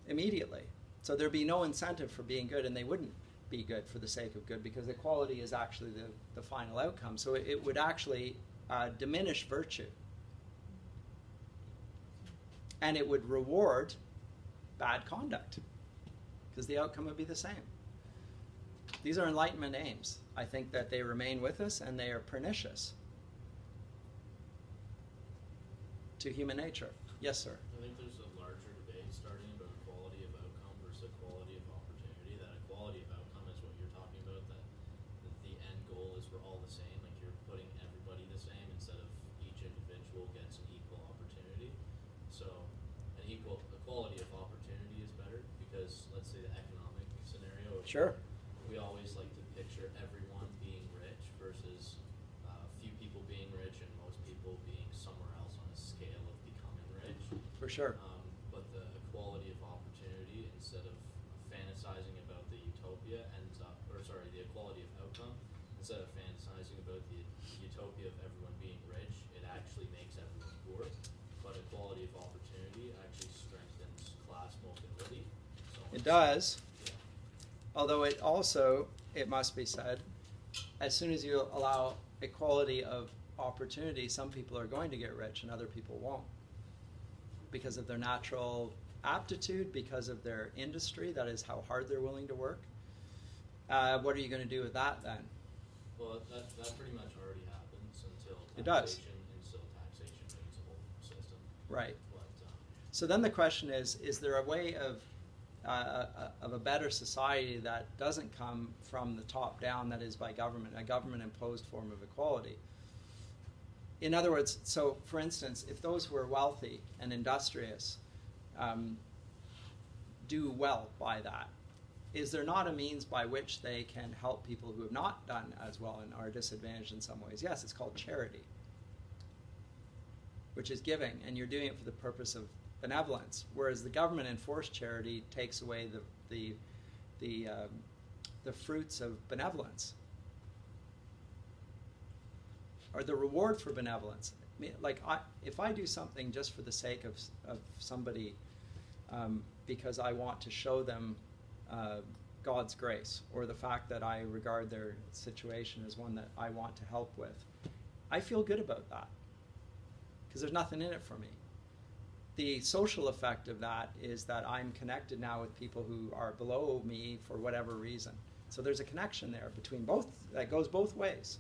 Immediately. So there'd be no incentive for being good, and they wouldn't be good for the sake of good, because equality is actually the final outcome. So it would actually diminish virtue. And it would reward bad conduct, because the outcome would be the same. These are Enlightenment aims. I think that they remain with us, and they are pernicious to human nature. Yes, sir? I think there's a larger debate starting about equality of outcome versus equality of opportunity. That equality of outcome is what you're talking about, that the end goal is we're all the same, like you're putting everybody the same instead of each individual gets an equal opportunity. So an equality of opportunity is better, because let's say the economic scenario. Sure. We always like to picture everyone being rich versus few people being rich and most people being somewhere else on a scale of becoming rich. For sure. But the equality of opportunity, instead of fantasizing about the utopia, the equality of outcome, instead of fantasizing about the utopia of everyone being rich, it actually makes everyone poor. But equality of opportunity actually strengthens class mobility. So It does. Yeah. Although it also, it must be said, as soon as you allow equality of opportunity, some people are going to get rich and other people won't, because of their natural aptitude, because of their industry, that is how hard they're willing to work. What are you going to do with that then? Well, that pretty much already happens until It does. taxation makes a whole system. Right. But, So then the question is there a way of a better society that doesn't come from the top down, that is by government, a government-imposed form of equality? In other words, so for instance, if those who are wealthy and industrious do well by that, is there not a means by which they can help people who have not done as well and are disadvantaged in some ways? Yes, it's called charity, which is giving, and you're doing it for the purpose of benevolence, whereas the government-enforced charity takes away the fruits of benevolence, or the reward for benevolence. I mean, like, if I do something just for the sake of somebody, because I want to show them God's grace, or the fact that I regard their situation as one that I want to help with, I feel good about that, because there's nothing in it for me. The social effect of that is that I'm connected now with people who are below me for whatever reason. So there's a connection there between both, that goes both ways.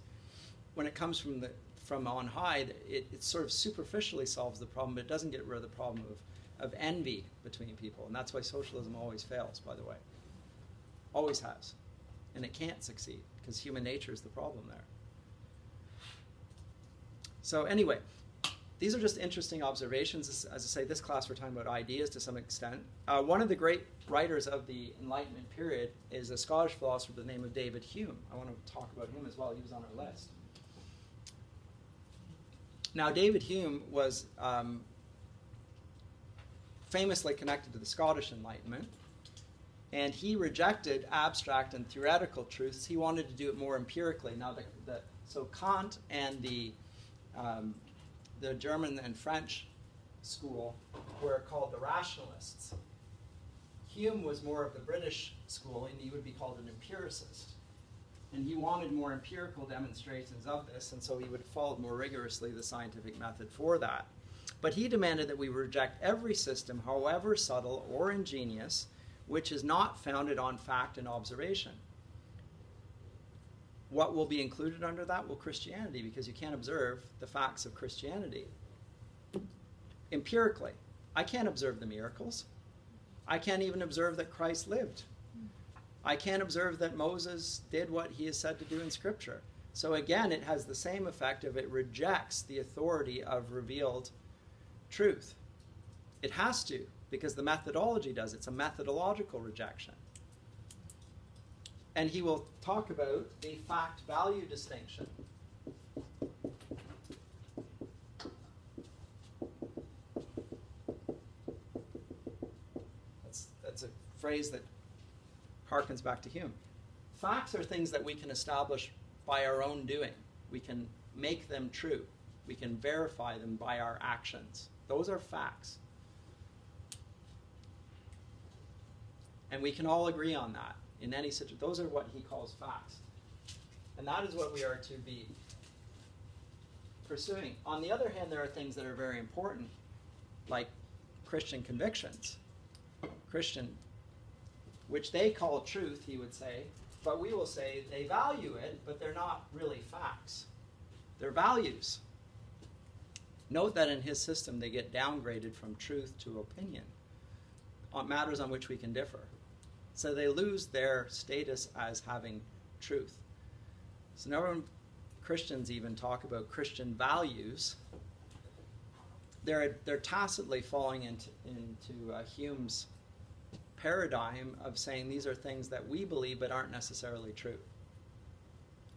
When it comes from on high, it sort of superficially solves the problem, but it doesn't get rid of the problem of envy between people. And that's why socialism always fails, by the way. Always has. And it can't succeed, because human nature is the problem there. So anyway, these are just interesting observations. As I say, this class we're talking about ideas to some extent. One of the great writers of the Enlightenment period is a Scottish philosopher by the name of David Hume. I want to talk about him as well. He was on our list. Now, David Hume was famously connected to the Scottish Enlightenment, and he rejected abstract and theoretical truths. He wanted to do it more empirically. Now, so Kant and the German and French school were called the rationalists. Hume was more of the British school, and he would be called an empiricist. And he wanted more empirical demonstrations of this, and so he would follow more rigorously the scientific method for that. But he demanded that we reject every system, however subtle or ingenious, which is not founded on fact and observation. What will be included under that? Well, Christianity, because you can't observe the facts of Christianity empirically. I can't observe the miracles. I can't even observe that Christ lived. I can't observe that Moses did what he is said to do in Scripture. So again, it has the same effect of it rejects the authority of revealed truth. It has to, because the methodology does. It's a methodological rejection. And he will talk about the fact-value distinction. That's a phrase that harkens back to Hume. Facts are things that we can establish by our own doing. We can make them true. We can verify them by our actions. Those are facts. And we can all agree on that. in any situation. Those are what he calls facts. And that is what we are to be pursuing. On the other hand, there are things that are very important, like Christian convictions. Which they call truth, he would say, but we will say they value it, but they're not really facts. They're values. Note that in his system they get downgraded from truth to opinion on matters on which we can differ. So they lose their status as having truth. So now when Christians even talk about Christian values, they're tacitly falling into Hume's paradigm of saying these are things that we believe but aren't necessarily true.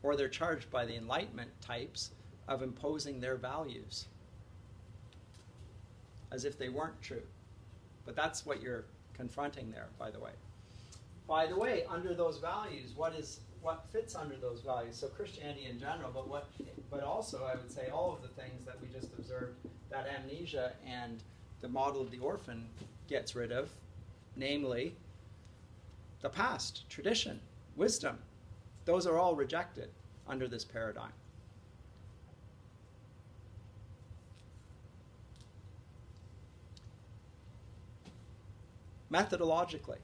Or they're charged by the Enlightenment types of imposing their values as if they weren't true. But that's what you're confronting there, by the way. By the way, under those values, what fits under those values? So Christianity in general, but also I would say all of the things that we just observed that amnesia and the model of the orphan gets rid of, namely the past, tradition, wisdom. Those are all rejected under this paradigm. Methodologically.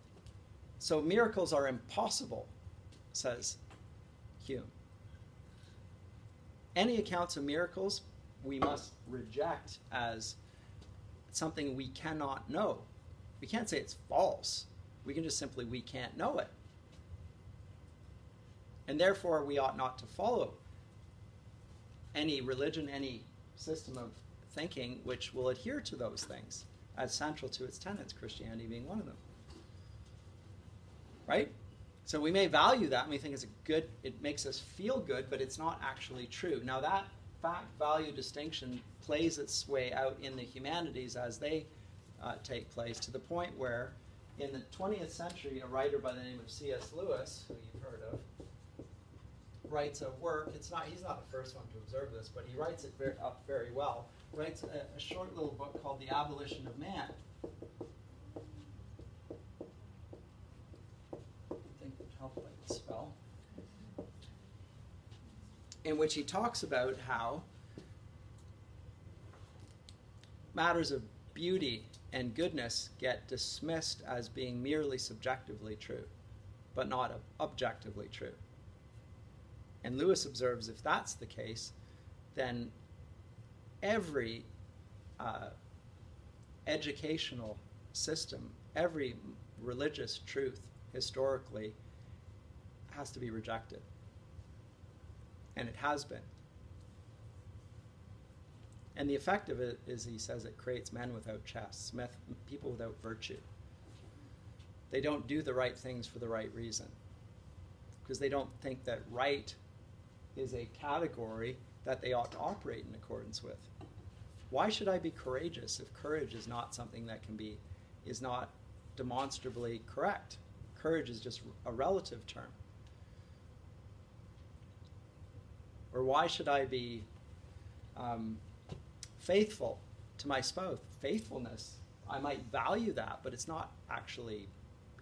So miracles are impossible, says Hume. Any accounts of miracles we must reject as something we cannot know. We can't say it's false. We can just simply, we can't know it. And therefore we ought not to follow any religion, any system of thinking which will adhere to those things as central to its tenets, Christianity being one of them. Right? So we may value that and we think it's good, it makes us feel good, but it's not actually true. Now that fact-value distinction plays its way out in the humanities as they take place, to the point where in the 20th century, a writer by the name of C.S. Lewis, who you've heard of, writes a work. He's not the first one to observe this, but he writes it very well. Writes a short little book called The Abolition of Man. I think it would help if I could spell. In which he talks about how matters of beauty and goodness get dismissed as being merely subjectively true, but not objectively true. And Lewis observes if that's the case, then every educational system, every religious truth historically has to be rejected. And it has been. And the effect of it is, he says, it creates men without chests, people without virtue. They don't do the right things for the right reason, because they don't think that right is a category that they ought to operate in accordance with. Why should I be courageous if courage is not something that is not demonstrably correct? Courage is just a relative term. Or why should I be faithful to my spouse? Faithfulness, I might value that, but it's not actually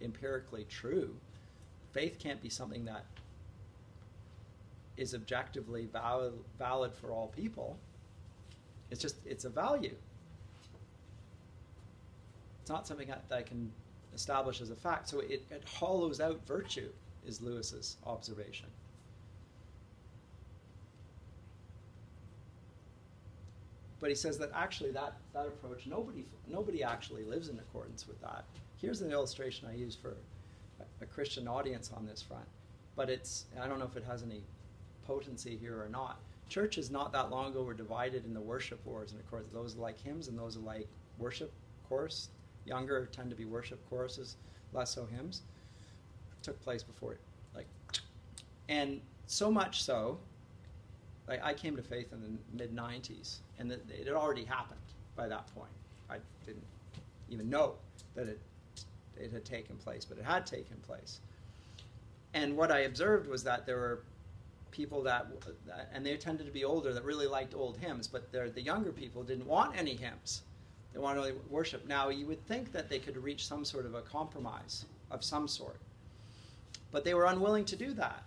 empirically true. Faith can't be something that is objectively valid for all people. It's a value. It's not something that I can establish as a fact. So it hollows out virtue, is Lewis's observation. But he says that actually that approach, nobody actually lives in accordance with that. Here's an illustration I use for a Christian audience on this front. But I don't know if it has any potency here or not. Churches not that long ago were divided in the worship wars, and of course those are like hymns and those are like worship chorus. Younger tend to be worship choruses, less so hymns. It took place before it, and so much so, I came to faith in the mid-90s, and it had already happened by that point. I didn't even know that it had taken place, but it had taken place. And what I observed was that there were people and they tended to be older, that really liked old hymns, but the younger people didn't want any hymns. They wanted only worship. Now, you would think that they could reach some sort of a compromise of some sort. But they were unwilling to do that.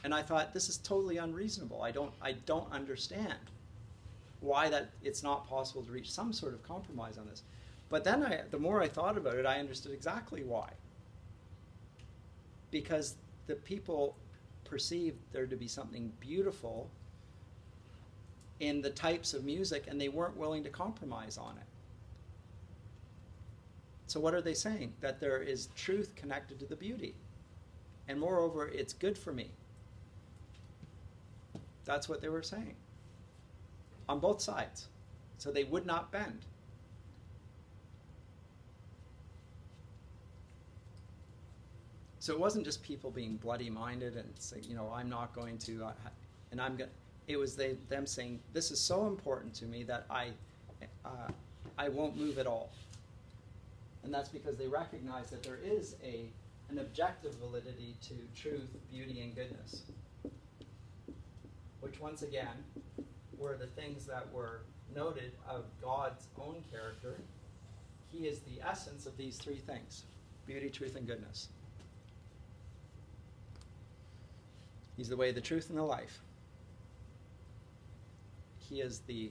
And I thought, this is totally unreasonable. I don't understand why that it's not possible to reach some sort of compromise on this. But then the more I thought about it, I understood exactly why. Because the people perceived there to be something beautiful in the types of music, and they weren't willing to compromise on it. So what are they saying? That there is truth connected to the beauty. And moreover, it's good for me. That's what they were saying. On both sides. So they would not bend. So it wasn't just people being bloody-minded and saying, I'm not going to, and I'm going. It was them saying, this is so important to me that I won't move at all. And that's because they recognize that there is an objective validity to truth, beauty, and goodness, which once again were the things that were noted of God's own character. He is the essence of these three things: beauty, truth, and goodness. He's the way, the truth, and the life. He is the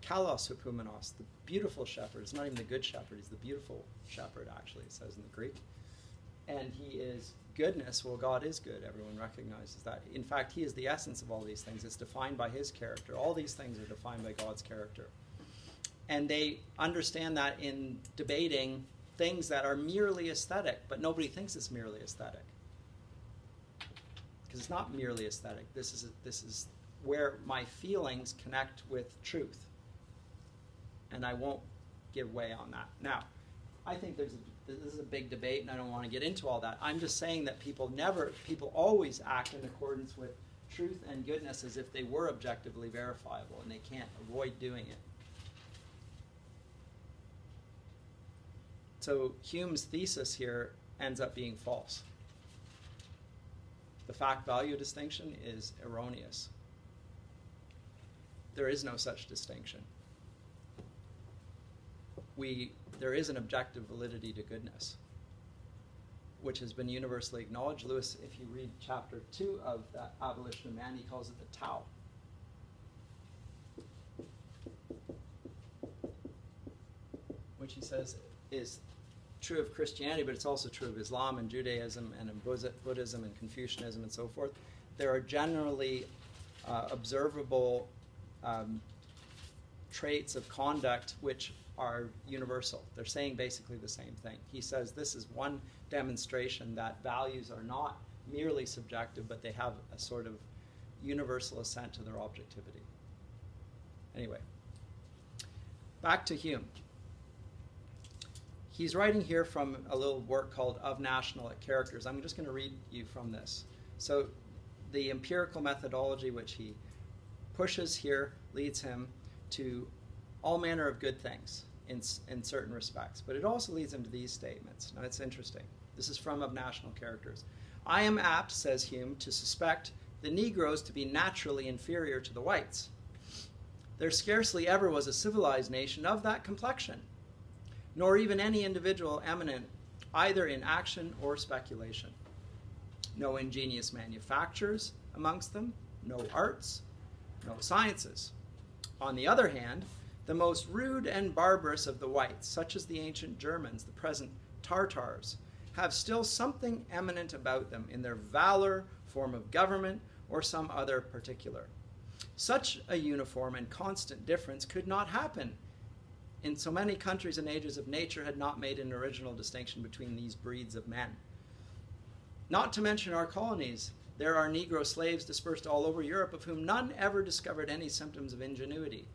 kalos hupumenos, the beautiful shepherd. It's not even the good shepherd, he's the beautiful shepherd, actually, it says in the Greek. And he is goodness. Well, God is good. Everyone recognizes that. In fact, he is the essence of all these things. It's defined by his character. All these things are defined by God's character. And they understand that in debating things that are merely aesthetic, but nobody thinks it's merely aesthetic. Because it's not merely aesthetic. This is where my feelings connect with truth. And I won't give way on that. Now, I think this is a big debate, and I don't want to get into all that. I'm just saying that people always act in accordance with truth and goodness as if they were objectively verifiable, and they can't avoid doing it. So Hume's thesis here ends up being false. The fact-value distinction is erroneous. There is no such distinction. There is an objective validity to goodness, which has been universally acknowledged. Lewis, if you read chapter 2 of that Abolition of Man, he calls it the Tao. Which he says is true of Christianity, but it's also true of Islam and Judaism and Buddhism and Confucianism and so forth. There are generally observable traits of conduct which are universal. They're saying basically the same thing. He says this is one demonstration that values are not merely subjective, but they have a sort of universal assent to their objectivity. Anyway, back to Hume. He's writing here from a little work called Of National Characters. I'm just going to read you from this. So the empirical methodology which he pushes here leads him to all manner of good things in certain respects. But it also leads him to these statements. Now, it's interesting. This is from Of National Characters. I am apt, says Hume, to suspect the Negroes to be naturally inferior to the whites. There scarcely ever was a civilized nation of that complexion, nor even any individual eminent either in action or speculation. No ingenious manufactures amongst them, no arts, no sciences. On the other hand, the most rude and barbarous of the whites, such as the ancient Germans, the present Tartars, have still something eminent about them in their valor, form of government, or some other particular. Such a uniform and constant difference could not happen in so many countries and ages if nature had not made an original distinction between these breeds of men. Not to mention our colonies, there are Negro slaves dispersed all over Europe, of whom none ever discovered any symptoms of ingenuity.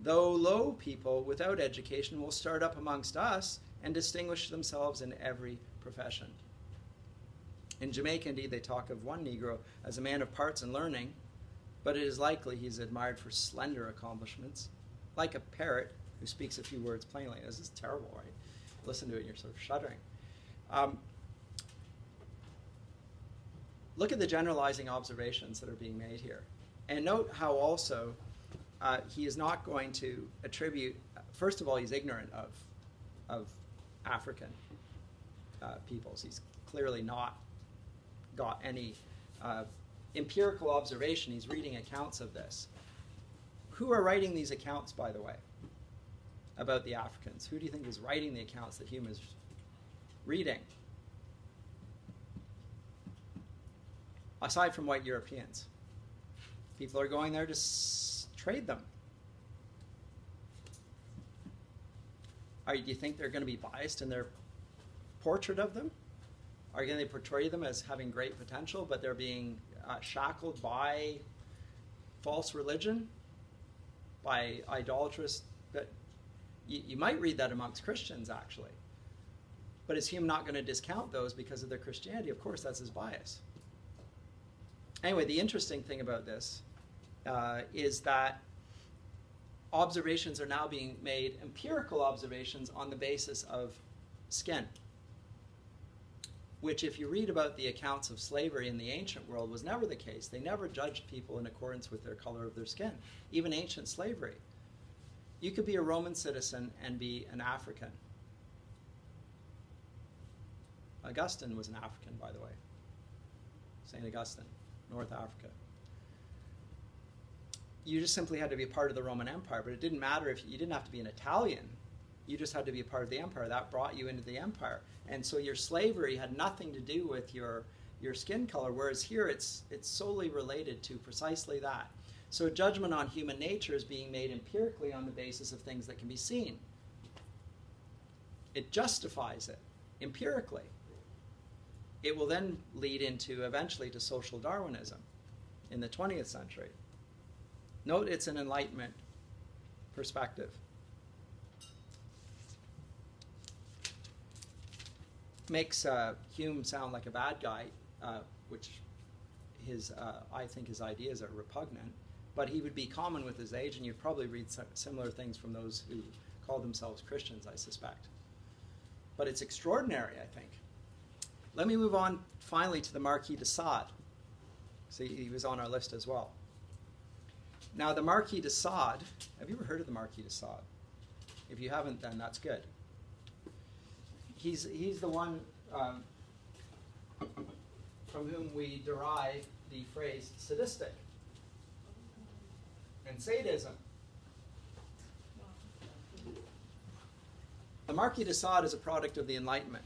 Though low people without education will start up amongst us and distinguish themselves in every profession. In Jamaica, indeed, they talk of one Negro as a man of parts and learning, but it is likely he is admired for slender accomplishments, like a parrot who speaks a few words plainly. This is terrible, right? Listen to it and you're sort of shuddering. Look at the generalizing observations that are being made here. And note how also he is not going to attribute, first of all, he's ignorant of African peoples. He's clearly not got any empirical observation. He's reading accounts of this. Who are writing these accounts, by the way, about the Africans? Who do you think is writing the accounts that Hume is reading? Aside from white Europeans. People are going there to trade them. Do you think they're going to be biased in their portrait of them? Are they portray them as having great potential, but they're being shackled by false religion, by idolatrous? But you might read that amongst Christians, actually. But is Hume not going to discount those because of their Christianity? Of course, that's his bias. Anyway, the interesting thing about this is that observations are now being made, empirical observations, on the basis of skin, which, if you read about the accounts of slavery in the ancient world, was never the case. They never judged people in accordance with their color of their skin, even ancient slavery. You could be a Roman citizen and be an African. Augustine was an African, by the way. St. Augustine, North Africa. You just simply had to be a part of the Roman Empire, but it didn't matter if you didn't have to be an Italian. You just had to be a part of the empire. That brought you into the empire. And so your slavery had nothing to do with your skin color, whereas here it's solely related to precisely that. So judgment on human nature is being made empirically on the basis of things that can be seen. It justifies it empirically. It will then lead into, eventually, to social Darwinism in the 20th century. Note it's an Enlightenment perspective. Makes Hume sound like a bad guy, which I think his ideas are repugnant, but he would be common with his age, and you'd probably read similar things from those who call themselves Christians, I suspect. But it's extraordinary, I think. Let me move on finally to the Marquis de Sade. See, he was on our list as well. Now, the Marquis de Sade, have you ever heard of the Marquis de Sade? If you haven't, then that's good. He's the one from whom we derive the phrase sadistic and sadism. The Marquis de Sade is a product of the Enlightenment.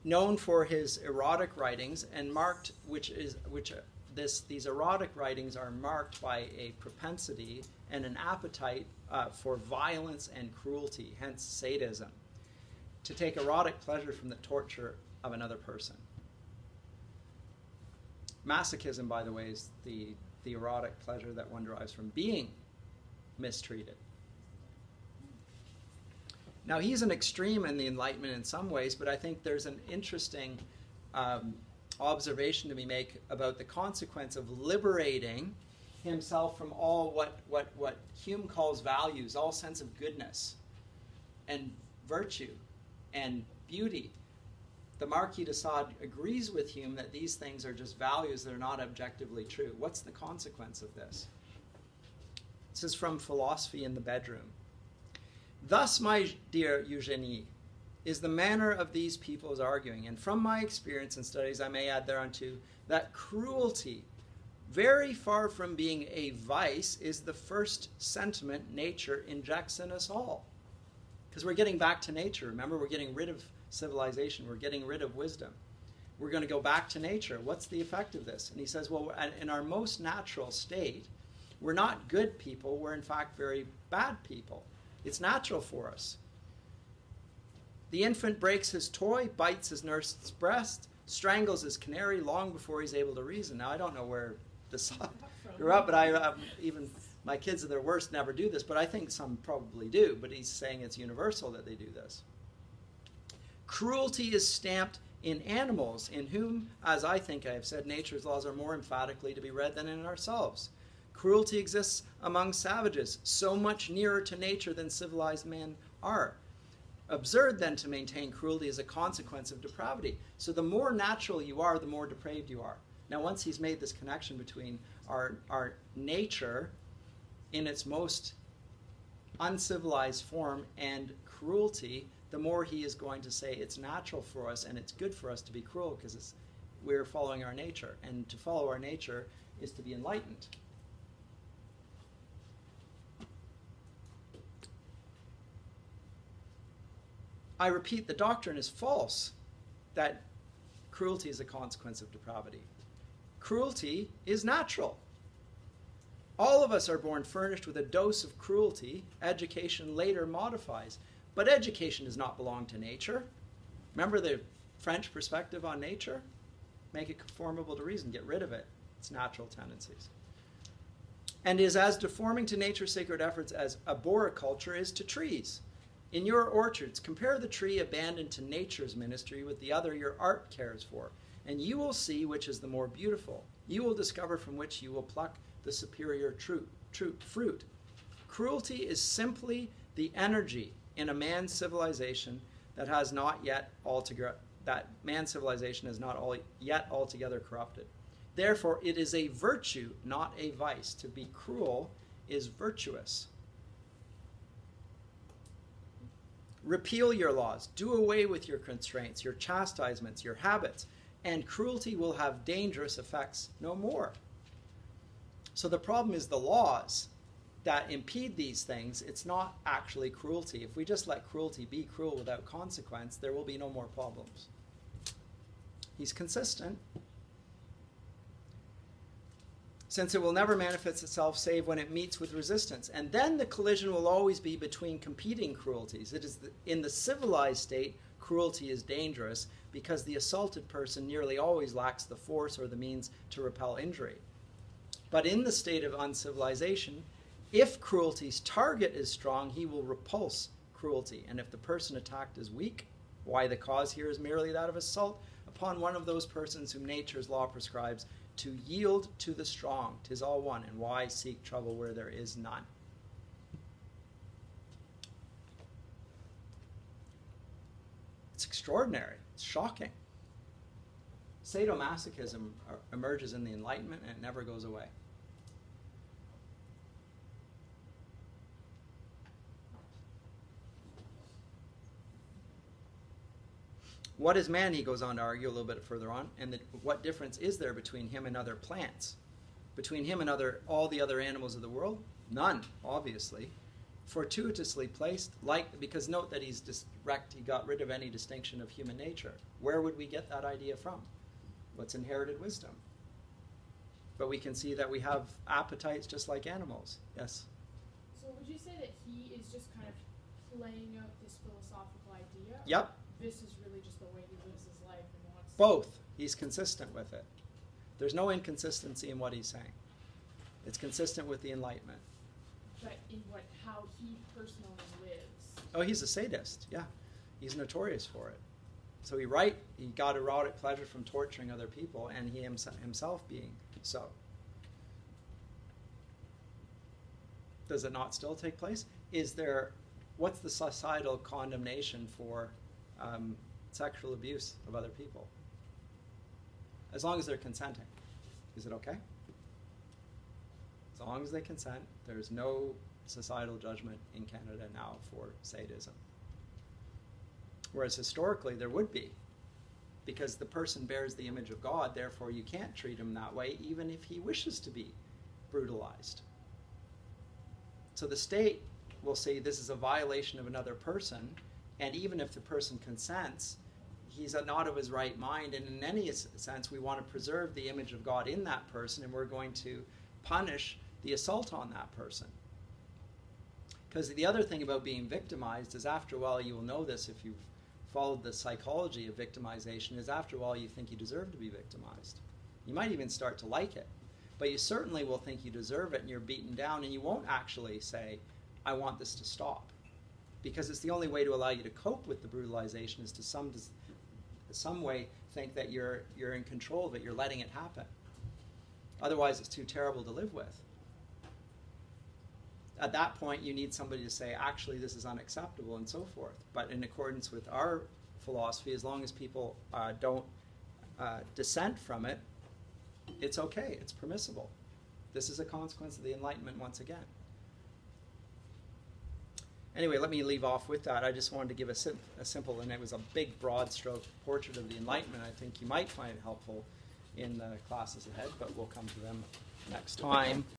Known for his erotic writings, and marked, these erotic writings are marked by a propensity and an appetite for violence and cruelty, hence sadism, to take erotic pleasure from the torture of another person. Masochism, by the way, is the erotic pleasure that one derives from being mistreated. Now, he's an extreme in the Enlightenment in some ways, but I think there's an interesting observation to be made about the consequence of liberating himself from all what Hume calls values, all sense of goodness and virtue and beauty. The Marquis de Sade agrees with Hume that these things are just values that are not objectively true. What's the consequence of this? This is from Philosophy in the Bedroom. Thus, my dear Eugenie, is the manner of these people's arguing, and from my experience and studies I may add thereunto, that cruelty, very far from being a vice, is the first sentiment nature injects in us all. Because we're getting back to nature. Remember, we're getting rid of civilization. We're getting rid of wisdom. We're going to go back to nature. What's the effect of this? And he says, well, in our most natural state, we're not good people. We're, in fact, very bad people. It's natural for us. The infant breaks his toy, bites his nurse's breast, strangles his canary long before he's able to reason. Now, I don't know where this grew up, but even my kids at their worst never do this, but I think some probably do. But he's saying it's universal that they do this. Cruelty is stamped in animals, in whom, as I think I have said, nature's laws are more emphatically to be read than in ourselves. Cruelty exists among savages, so much nearer to nature than civilized men are. Absurd, then, to maintain cruelty as a consequence of depravity. So the more natural you are, the more depraved you are. Now, once he's made this connection between our nature in its most uncivilized form and cruelty, the more he is going to say it's natural for us and it's good for us to be cruel because we're following our nature. And to follow our nature is to be enlightened. I repeat, the doctrine is false that cruelty is a consequence of depravity. Cruelty is natural. All of us are born furnished with a dose of cruelty. Education later modifies. But education does not belong to nature. Remember the French perspective on nature? Make it conformable to reason. Get rid of it. Its natural tendencies. And is as deforming to nature's sacred efforts as arboriculture is to trees. In your orchards, compare the tree abandoned to nature's ministry with the other your art cares for, and you will see which is the more beautiful. You will discover from which you will pluck the superior fruit. Cruelty is simply the energy in a man's civilization that has not yet altogether altogether corrupted. Therefore, it is a virtue, not a vice. To be cruel is virtuous. Repeal your laws. Do away with your constraints, your chastisements, your habits, and cruelty will have dangerous effects no more. So the problem is the laws that impede these things. It's not actually cruelty. If we just let cruelty be cruel without consequence, there will be no more problems. He's consistent. Since it will never manifest itself save when it meets with resistance. And then the collision will always be between competing cruelties. It is in the civilized state, cruelty is dangerous because the assaulted person nearly always lacks the force or the means to repel injury. But in the state of uncivilization, if cruelty's target is strong, he will repulse cruelty. And if the person attacked is weak, why the cause here is merely that of assault upon one of those persons whom nature's law prescribes to yield to the strong. 'Tis all one, and why seek trouble where there is none? It's extraordinary. It's shocking. Sadomasochism emerges in the Enlightenment and it never goes away. What is man, he goes on to argue a little bit further on, and what difference is there between him and other plants? Between him and all the other animals of the world? None, obviously. Fortuitously placed, because note that he got rid of any distinction of human nature. Where would we get that idea from? What's inherited wisdom? But we can see that we have appetites just like animals. Yes? So would you say that he is just kind of playing out this philosophical idea? Yep. This is really just the way he lives his life and wants Both. He's consistent with it. There's no inconsistency in what he's saying. It's consistent with the Enlightenment. But in how he personally lives. Oh, he's a sadist, yeah. He's notorious for it. So he got erotic pleasure from torturing other people, and he himself being so. Does it not still take place? What's the societal condemnation for sexual abuse of other people? As long as they're consenting. Is it okay? As long as they consent, there's no societal judgment in Canada now for sadism. Whereas historically there would be, because the person bears the image of God, therefore you can't treat him that way even if he wishes to be brutalized. So the state will say this is a violation of another person, and even if the person consents, he's not of his right mind, and in any sense we want to preserve the image of God in that person, and we're going to punish the assault on that person. Because the other thing about being victimized is, after a while, you will know this if you've followed the psychology of victimization, is after a while you think you deserve to be victimized. You might even start to like it, but you certainly will think you deserve it and you're beaten down, and you won't actually say, I want this to stop. Because it's the only way to allow you to cope with the brutalization is to some way think that you're in control of it, you're letting it happen. Otherwise it's too terrible to live with. At that point you need somebody to say, actually this is unacceptable, and so forth. But in accordance with our philosophy, as long as people don't dissent from it, it's okay, it's permissible. This is a consequence of the Enlightenment once again. Anyway, let me leave off with that. I just wanted to give a simple, and it was a big, broad stroke portrait of the Enlightenment. I think you might find it helpful in the classes ahead, but we'll come to them next time.